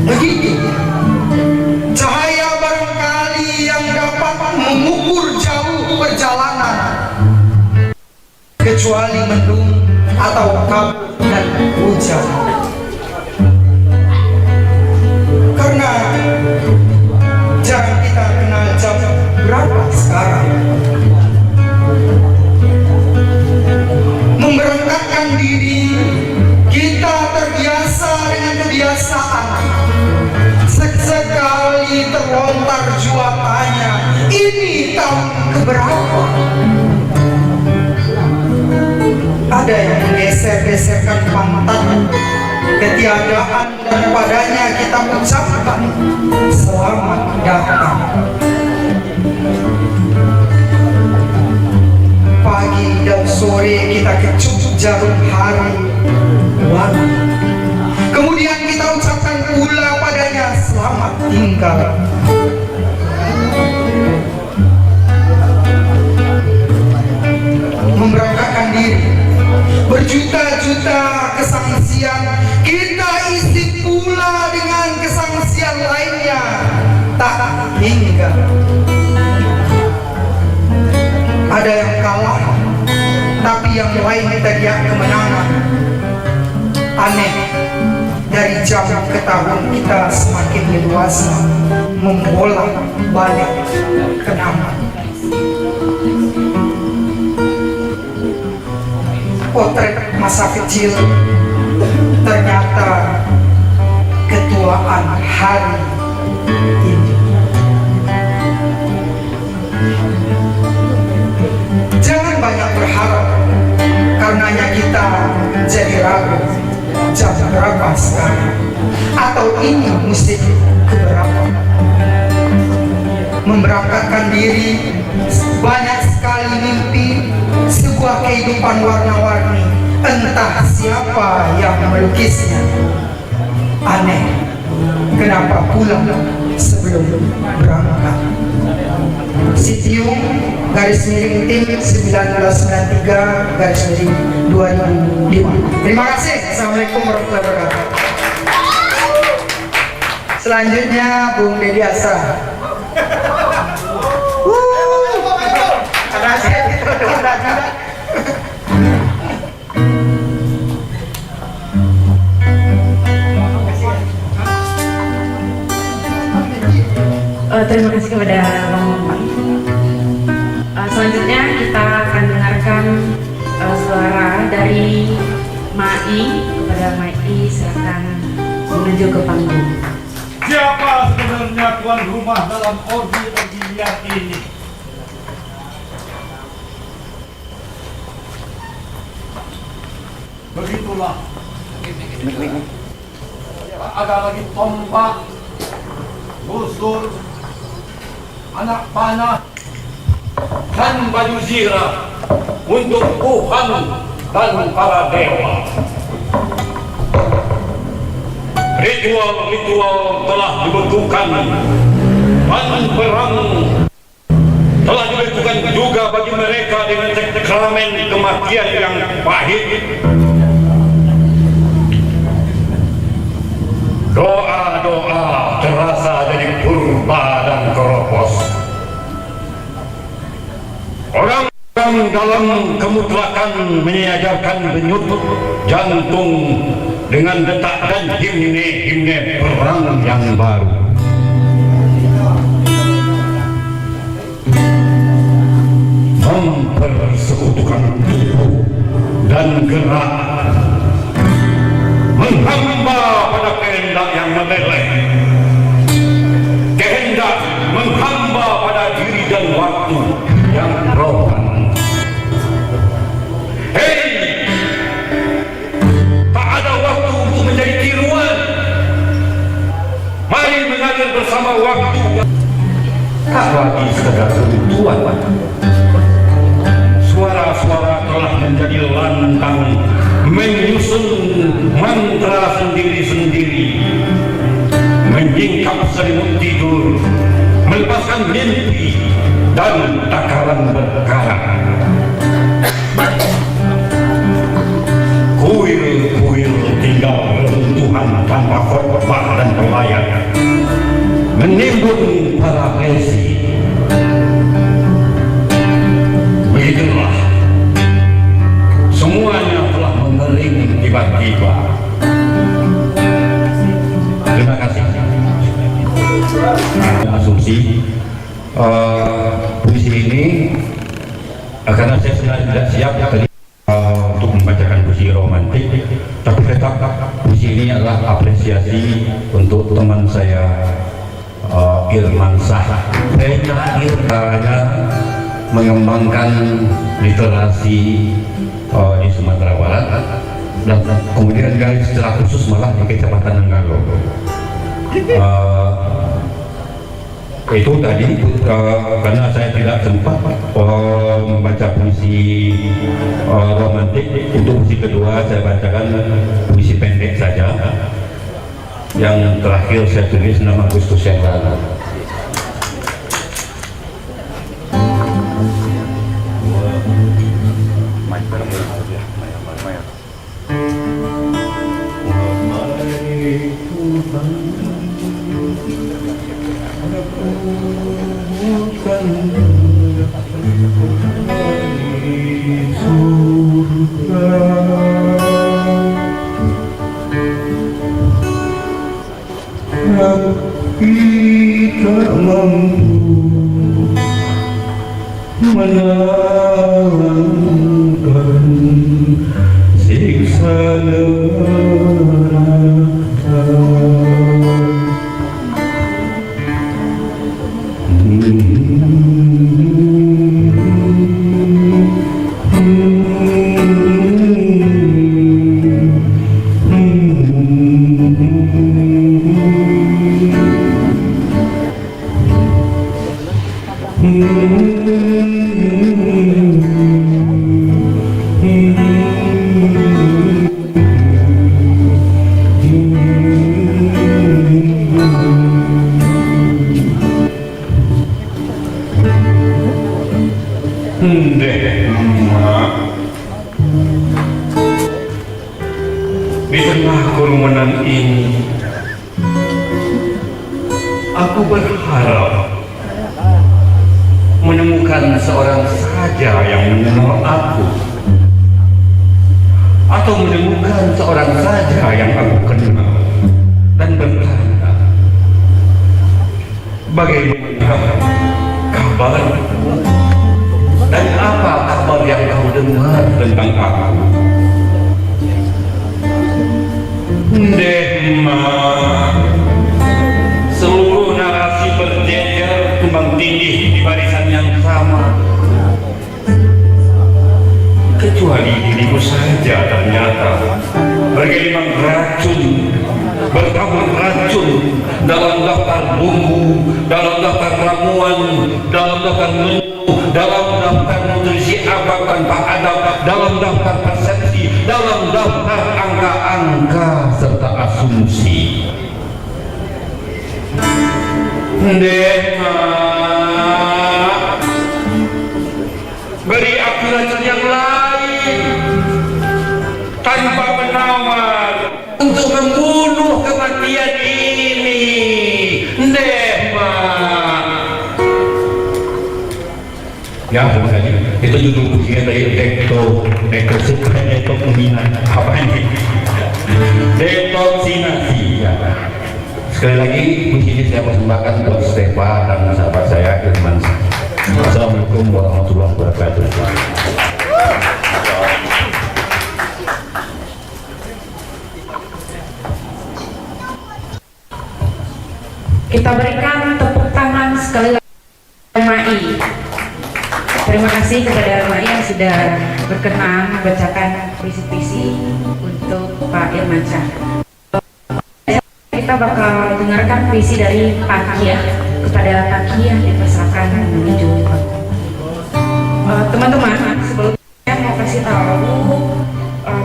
begitu. Cahaya barangkali yang dapat mengukur jauh perjalanan, kecuali mendung atau kabut dan hujan. Karena jarang kita kenal jam berapa sekarang. Memberangkatkan diri, kita terbiasa dengan kebiasaan. Sesekali terlontar jua tanya, ini tahun keberapa? Ada yang menggeser-geserkan pantat, ketiadaan, dan padanya kita ucapkan selamat datang. Pagi dan sore kita kecup jarum hari baru. Kemudian kita ucapkan pula padanya selamat tinggal. Memberangkatkan diri, berjuta-juta kesangsian kita isi pula dengan kesangsian lainnya, tak hingga ada yang kalah, tapi yang lain teriak kemenangan. Aneh, dari jam ke tahun kita semakin dewasa, membolak balik kenangan. Potret masa kecil, ternyata ketuaan hari ini. Jangan banyak berharap, karenanya kita jadi ragu jam berapa sekarang, atau ini musik keberapa. memberangkatkan diri, banyak sekali mimpi, sebuah kehidupan warna-warni. Entah siapa yang melukisnya. Aneh, kenapa pulang sebelum berangkat? Sitium _tim 1993 _2005. Terima kasih. Assalamualaikum warahmatullahi wabarakatuh. Selanjutnya Bung Dedi Asra. Karena saya itu udah juga. Terima kasih kepada Bang Muhammad. Selanjutnya kita akan dengarkan suara dari Mai. Kepada Mai, silakan menuju ke panggung. Siapa sebenarnya tuan rumah dalam orgi-orgi liar ini? Begitulah. Ada lagi tombak, busur, anak panah, dan baju zirah untuk Tuhan dan para dewa. Ritual-ritual telah dibentukkan dan perang telah dibentukkan juga bagi mereka dengan sakramen kematian yang pahit. Doa-doa terasa jadi purba dan keropos. Orang dalam kemutlakan menyajarkan denyut jantung dengan detak dan himne perang yang baru. Mempersekutukan tubuh dan gerak, menghamba pada kehendak yang meleleh, kehendak menghamba pada diri dan waktu yang rohani. Hei, tak ada waktu untuk menjadi tiruan. Mari mengalir bersama waktu. Tak lagi sekedar kebutuhan. Suara-suara telah menjadi lantang, menyusun mantra sendiri-sendiri, menyingkap selimut tidur, melepaskan mimpi dan takaran berkarat. Kuil-kuil tinggal reruntuhan tanpa khotbah dan pelayan, menimbun para resi. Begitulah, semuanya telah mengering tiba-tiba. Terima kasih. Asumsi puisi ini karena saya sebenarnya tidak siap tadi untuk membacakan puisi romantik, tapi tetap puisi ini adalah apresiasi untuk teman saya Irman Sah. Saya kira mengembangkan literasi di Sumatera Barat dan kemudian dari secara khusus malah di Kecamatan Nenggalo. Itu tadi karena saya tidak sempat membaca puisi romantik. Untuk puisi kedua saya bacakan puisi pendek saja. Yang terakhir saya tulis 6 Agustus yang lalu. Kita mampu menangkan siksa neraka. Di tengah kerumunan ini, aku berharap menemukan seorang saja yang mengenal aku, atau menemukan seorang saja yang aku kenal dan bertanya, bagaimana kabarmu dan apa kabar yang kau dengar tentang aku? Dema, seluruh narasi berjejer tumbang tindih di barisan yang sama, kecuali dirimu saja ternyata bergelimang racun, bertabur racun dalam daftar bumbu, dalam daftar ramuan, dalam daftar menu, dalam daftar nutrisi abang tanpa adab, dalam daftar persepsi, dalam daftar angka-angka serta asumsi. Dema, beri aku racun yang lain tanpa menawar untuk membunuh kematian ini. Dema. Ya, itu judul puisinya dari apa ini? Detoksinasi. Ya. Sekali lagi puisi ini saya persembahkan buat Stefa dan sahabat saya Irman. Assalamualaikum warahmatullahi wabarakatuh. Kita berikan tepuk tangan sekali lagi RMAI. Terima kasih kepada RMAI yang sudah berkenan membacakan puisi-puisi untuk Pak Irmansyah. Kita bakal dengarkan puisi dari Pakia. Kepada Pakia dipersilakan menuju. Teman-teman, sebelumnya mau kasih tahu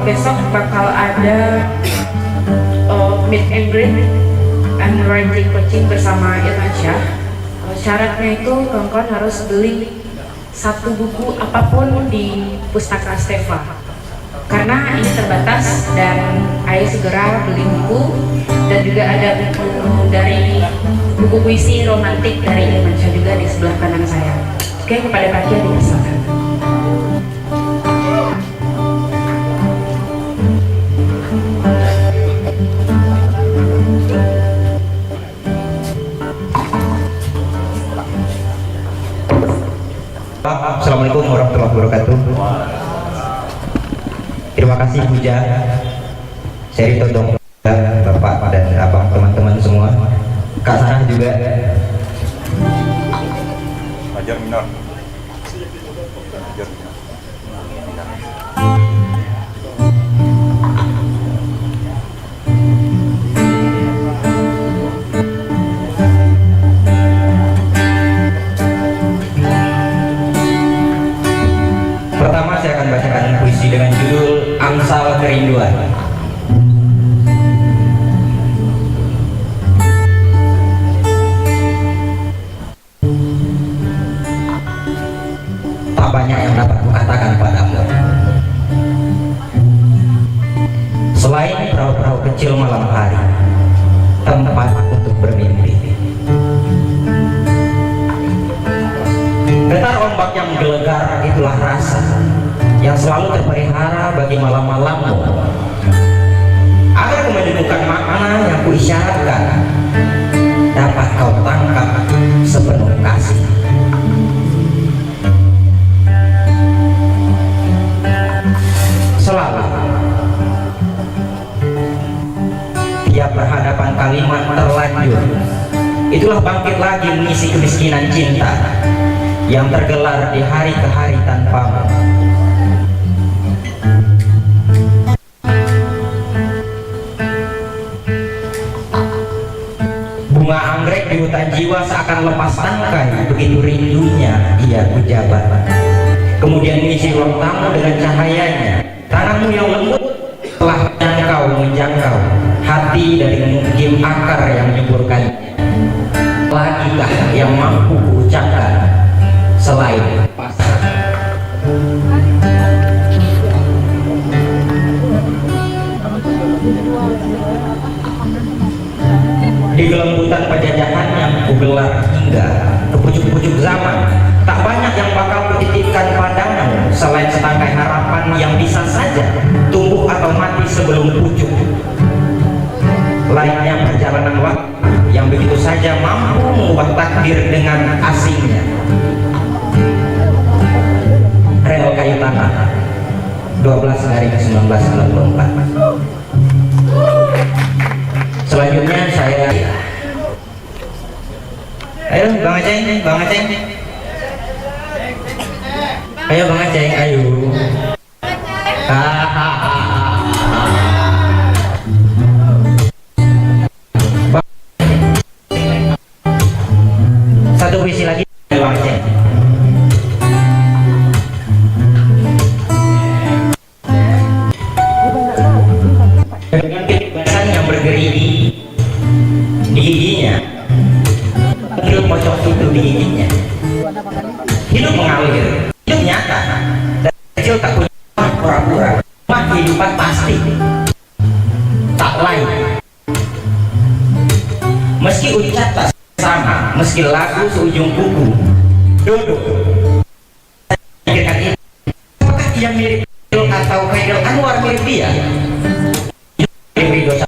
besok bakal ada meet and greet and writing coaching bersama Irmansyah. Syaratnya itu kawan-kawan harus beli satu buku apapun di Pustaka Stefa, karena ini terbatas dan ayo segera beli buku. Dan juga ada buku dari buku puisi romantik dari Irmansyah juga di sebelah kanan saya. Oke, kepada Pakia dipersilakan. Assalamualaikum warahmatullahi wabarakatuh. Terima kasih Puja, Seri Todong, Bapak dan Abang, teman-teman semua, Kak Sarah juga. Ajar minor. Pertama saya akan bacakan puisi dengan judul Angsal Kerinduan. Tak banyak yang dapat kukatakan padamu, selain perahu-perahu kecil malam hari, tempat untuk bermimpi. Getar ombak yang menggelegar, itulah rasa yang selalu terpelihara bagi malam-malammu. Agar ku menemukan makna yang kuisyaratkan, dapat kau tangkap sepenuh kasih. Selalu tiap berhadapan kalimat terlanjur, itulah bangkit lagi mengisi kemiskinan cinta yang tergelar di hari ke hari tanpamu. Bunga anggrek di hutan jiwa seakan lepas tangkai, begitu rindunya ia kujabat. Kemudian mengisi ruang tamu dengan cahayanya. Tanganmu yang lembut telah menjangkau hati dari mungkin akar yang menyuburkannya. Lagikah yang mampu kuucapkan selain pasrah? kelanjutan penjajahan yang kugelar hingga ke pucuk-pucuk zaman, tak banyak yang bakal kutitipkan padamu selain setangkai harapan yang bisa saja tumbuh atau mati sebelum pucuk. Lainnya perjalanan waktu yang begitu saja mampu mengubah takdir dengan asingnya. Rel kayu tanah 12/1994. Selanjutnya saya, ayo Bang Aceng, Bang Aceng, ayo Bang Aceng, ayo. Satu puisi lagi, Bang Aceng. Dengan kebebasan yang bergerigi di giginya, kecil pocong itu di giginya. Hidup mengalir, hidup nyata, dan kecil tak punya pura-pura. Mah kehidupan pasti tak lain. Meski ucap tak sama, meski lagu seujung kuku, duduk. Pikirkan ini, apakah ia mirip atau Khairil Anwar mirip dia? Dosa.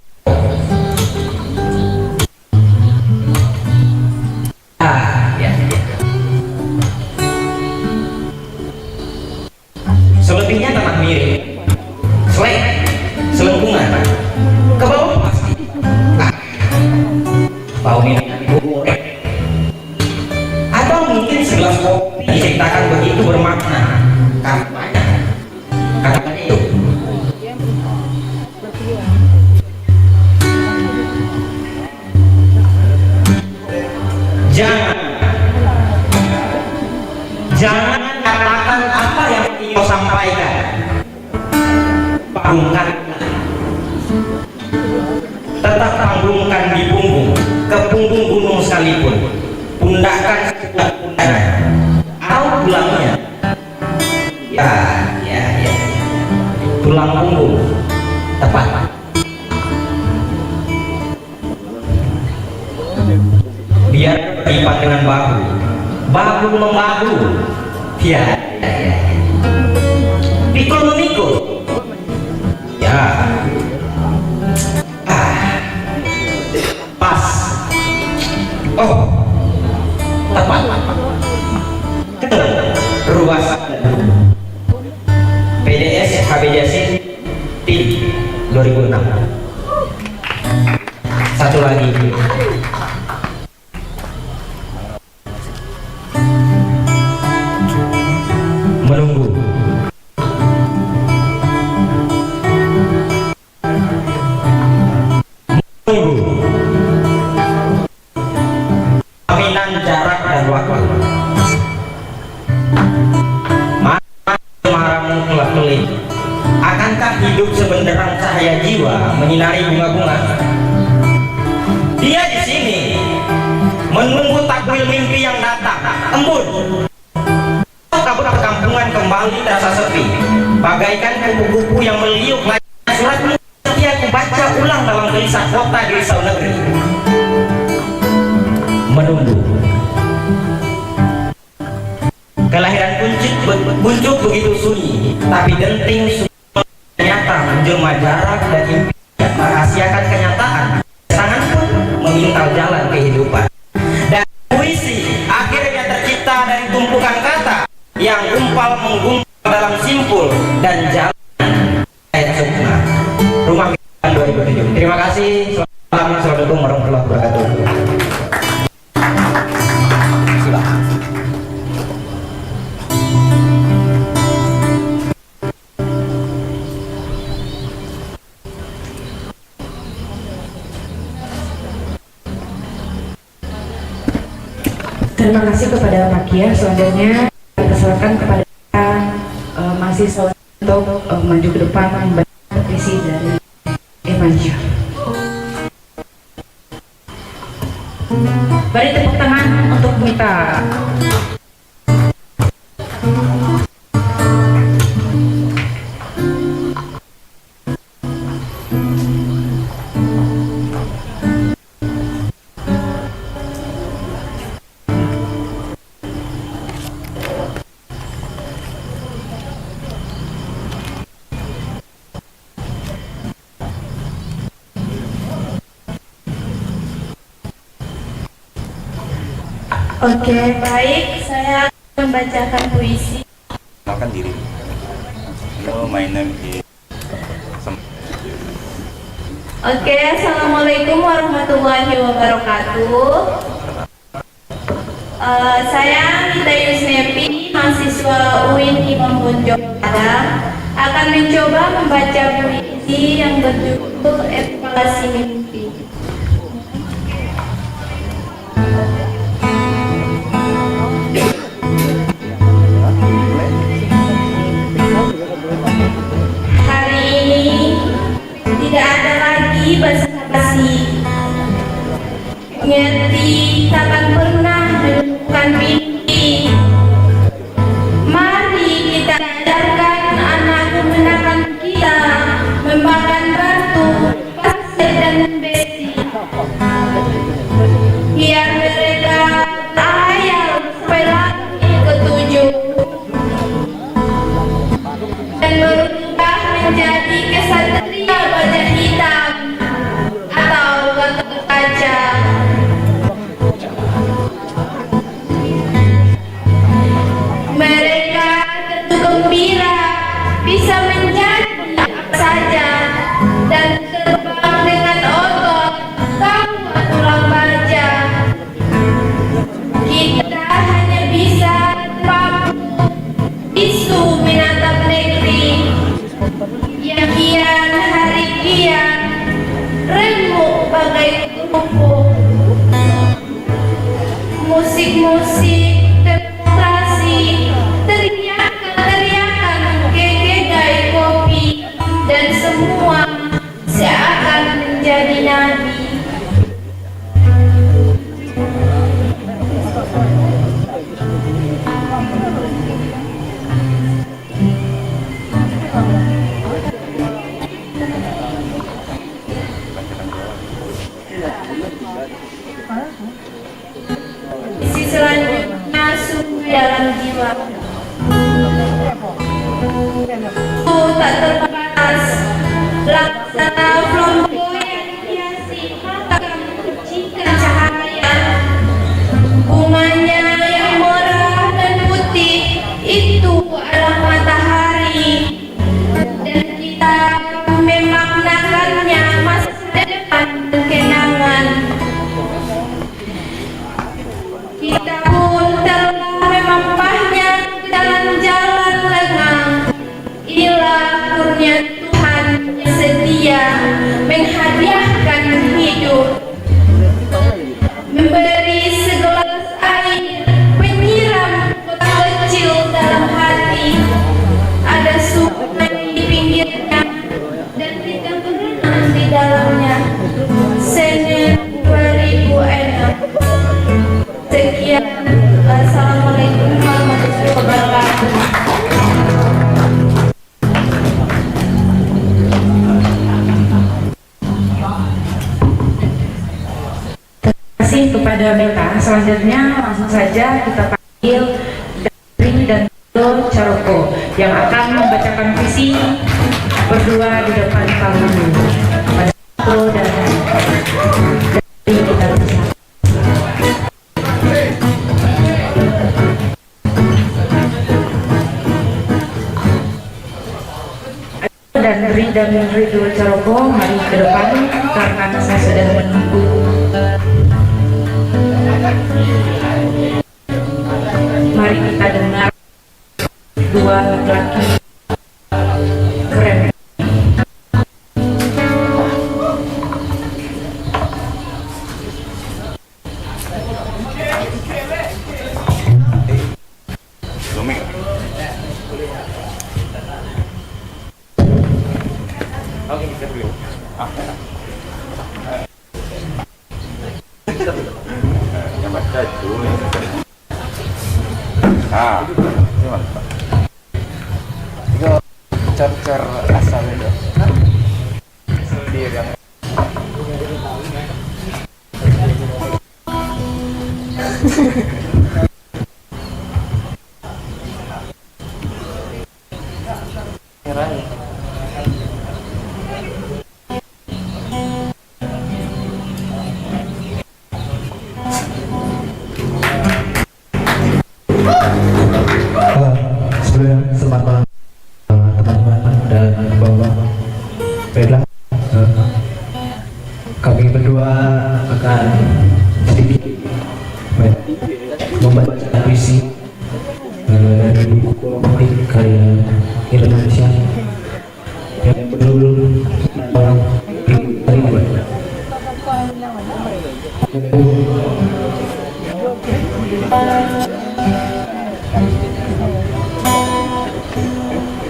Ya. Selebihnya tampak mirip, selengkungan, ke bawah pasti. Bau minum goreng, atau mungkin segelas kopi diceritakan begitu bermakna. Katanya itu. Jangan katakan apa yang ingin kau sampaikan. Panggungkan, tetap panggungkan di punggung, ke punggung gunung sekalipun. Pundakkan setiap pundakan atau tulangnya. Ya. Tulang punggung tepat. Biar berlipat dengan bahu, bahu membahu. Ya. Pikul memikul. Ya. Pas. Oh, tepat. Ruas PDS HBDC TIP 2006. Satu lagi. Menunggu. Jaminan jarak dan waktu. Maramu kelak kelip. Akankah hidup sebenderang cahaya jiwa menyinari bunga-bunga? Dia di sini menunggu takwil mimpi yang datang. Embun. Kabut perkampungan kembali terasa sepi, bagaikan kupu-kupu yang meliuk lagi. Surat setia aku baca ulang dalam gelisah kota di risau negeri. Menunggu. Kelahiran buncuk begitu sunyi, tapi genting nyata menjelma jarak dan impian merahasiakan kenyataan. Tangan pun memintal jalan kehidupan. Dan puisi akhirnya tercipta dari tumpukan kata yang gumpal menggumpal dalam simpul dan jalan ayat sukma. Rumah 2007. Terima kasih. Assalamualaikum warahmatullahi wabarakatuh. Terima kasih kepada Pak Kia. Selanjutnya persilakan kepada mahasiswa untuk maju ke depan membaca puisi dari Irmansyah. Beri tepuk tangan untuk Mita. Oke, baik. Saya akan membacakan puisi. Makan diri. Hello, my name is Oke, Assalamualaikum warahmatullahi wabarakatuh. Saya Nita Yusnepi, mahasiswa UIN Imam Bonjol Padang, akan mencoba membaca puisi yang berjudul Evaluasi Mimpi. Hari ini tidak ada lagi basa-basi. Ngerti takkan pernah menemukan mimpi. Mari kita ajarkan anak kemenakan kita membakar batu, pasir dan besi. Biar mereka terhayal sampai langit ketujuh dan berubah menjadi kesatria baja hitam atau gatot kaca. Mereka tentu gembira bisa menjadi apa saja dan terbang dengan otot tanpa tulang baja. Kita hanya bisa mampu isu menatap negeri yang kian hari kian remuk bagai kerupuk. Musik-musik demonstrasi, teriakan-teriakan kegegai kopi, dan semua seakan menjadi nabi. Isi selanjutnya sungguh dalam jiwa. Tak terbatas, laksana flamboyan hiasi makam percikan cahaya. Bunganya yang merah dan putih itu adalah matahari, dan kita memaknakannya masa depan dan kenangan. Kita pun telah memampahnya jalan-jalan lengang. Inilah kurnia Tuhan yang setia menghadiahkan hidup, memberi segelas air penyiram kota kecil dalam hati. Ada sungai di pinggirnya dan kita berenang di dalamnya. Senin 2006. Sekian. Assalamualaikum warahmatullahi wabarakatuh. Terima kasih kepada Meta. Selanjutnya langsung saja kita panggil Dari dan Do Caroko yang akan membacakan visi berdua di depan panggung. Pada Do dan Dari kita bersama. Dan Ridul Caroko, mari ke depan karena saya sudah menunggu. Mari kita dengar dua laki-laki keren. Oke, kita dulu. Yang baca itu. Ini mantap. Itu car asalnya. Dia yang kami berdua akan sedikit membaca puisi dari buku komik karya Irmansyah yang berjudul Ribuan.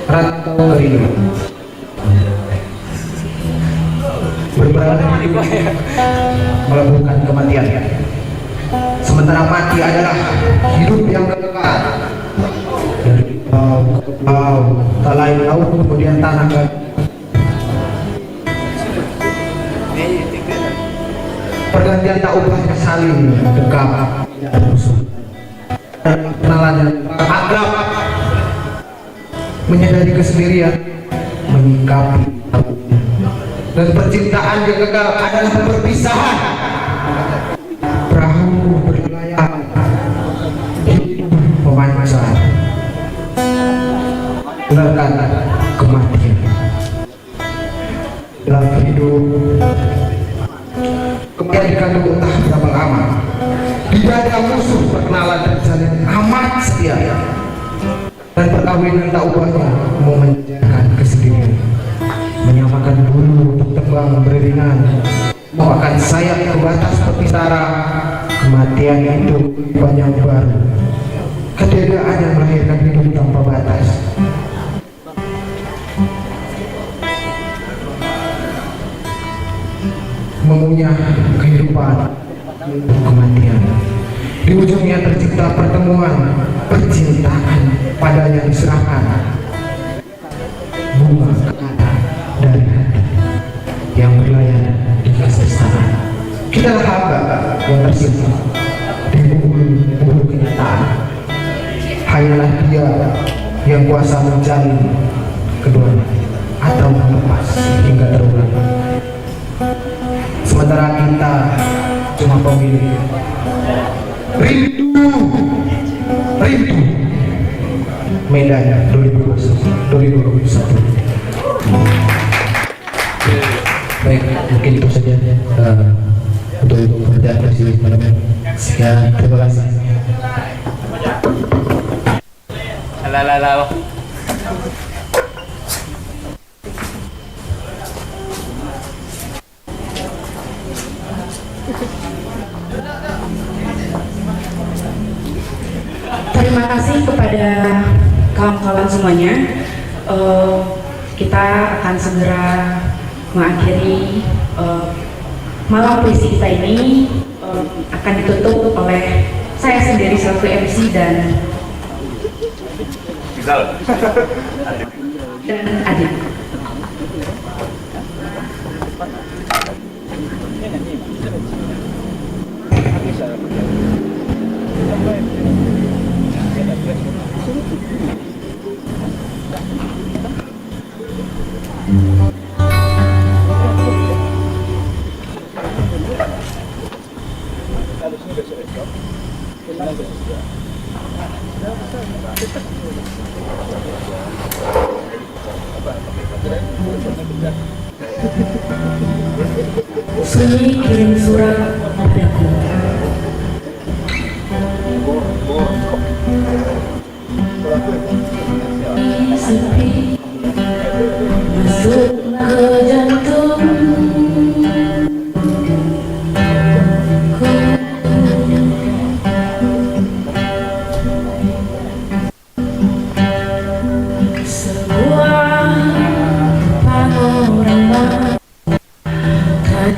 Rantau kerinduan. Berbalan hidup meleburkan kematian, sementara mati adalah hidup yang kekal. Dari kau ke kau, tak lain laut kemudian tanah kan. Pergantian tak ubahnya saling dekam dan musuh. Kenalan yang akrab, menyadari kesendirian, menyikapi dan percintaan yang kekal adalah perpisahan. Perahu berlayar, hidup memancar, dengarkan kematian. Dalam hidup, kematian dikandung entah berapa lama. Di dada musuh perkenalan dan saling amat setia, dan perkawinan tak ubahnya memanjakan kesendirian. Menyamakan bulu untuk terbang beriringan, membawakan sayap ke batas perpisara. Kematian itu banyak baru, ketiadaan yang melahirkan hidup tanpa batas. Mengunyah kehidupan untuk kematian. Di ujungnya tercipta pertemuan, percintaan padanya diserahkan. Bunga kekata dari hati yang berlayar di kesesatan. Kita hamba yang tersimpan di bulu kenyataan. Hanyalah dia yang kuasa menjalin keduanya atau melepas hingga terulang. Sementara kita cuma pemilik rindu. Medan 2021. Baik, mungkin itu saja untuk pembacaan puisi malam ini. Sekian, terima kasih. Terima kasih kepada kawan-kawan semuanya. Kita akan segera mengakhiri malam puisi kita ini. Akan ditutup oleh saya sendiri selaku MC dan Adit. Sunyi kirim surat padaku. Sepi masuk ke jantung. Sebuah panorama tak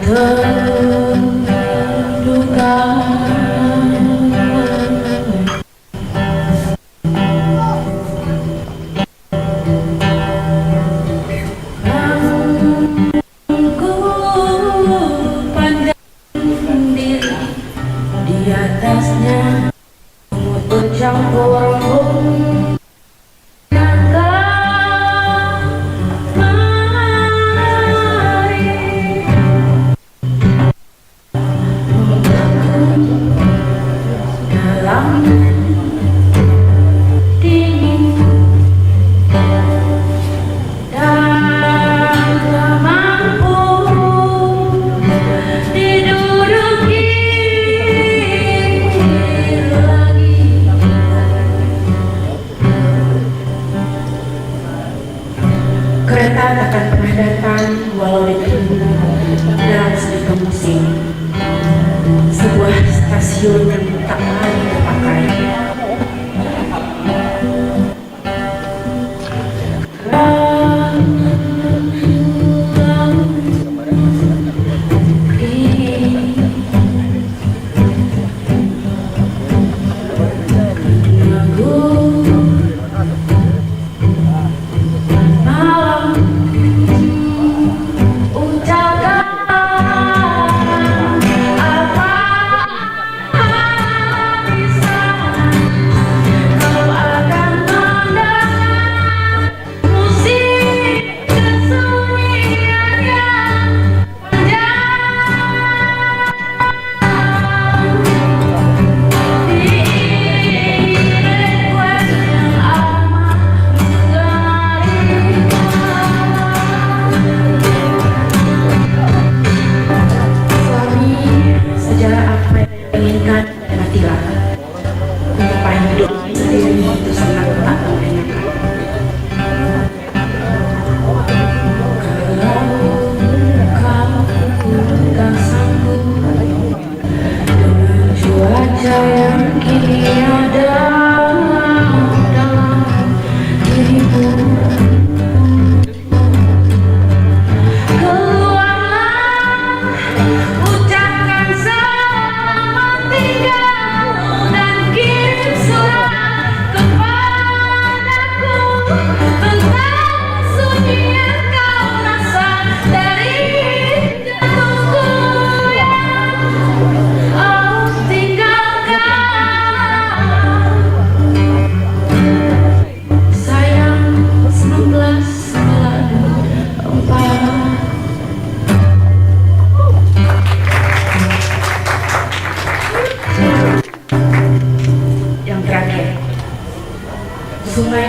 terduga. Ku pandang diri di atasnya, bercampur mari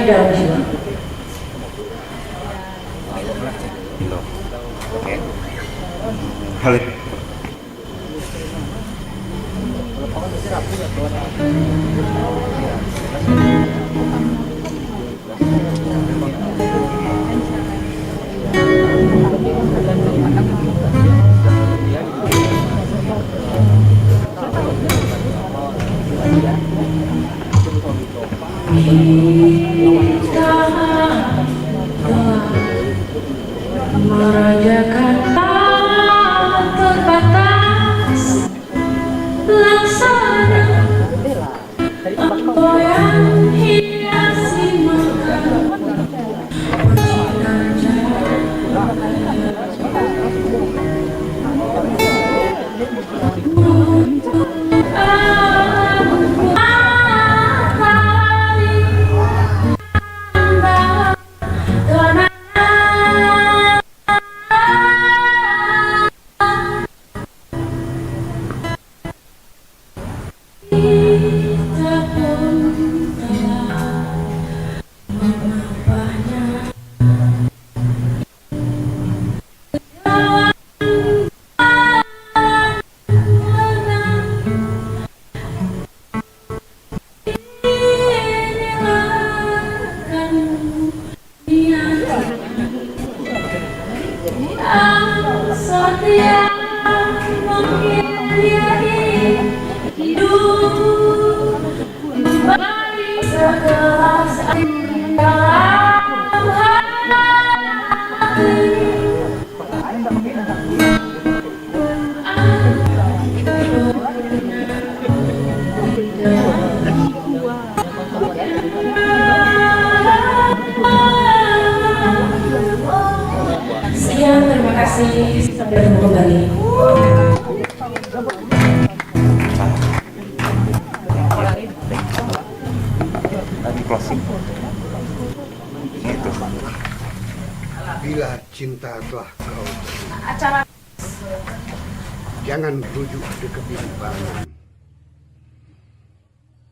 dalam jiwa. Hal Merajakan tak terbatas laksana apa yang hiasi makan percikan setia mengiayi hidup bagi segelas dalam hati. Sekian, terima kasih. Sampai ketemu kembali. closing. Itu. Bila cinta telah kau jangan rujuk di kebimbangan.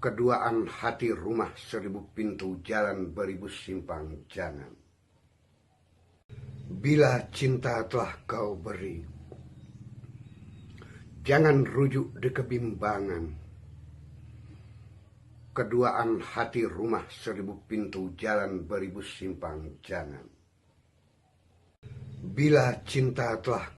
Keduaan hati rumah seribu pintu, jalan beribu simpang jangan. Bila cinta telah kau beri, jangan rujuk di kebimbangan. Keduaan hati rumah seribu pintu, jalan beribu simpang jangan. Bila cinta telah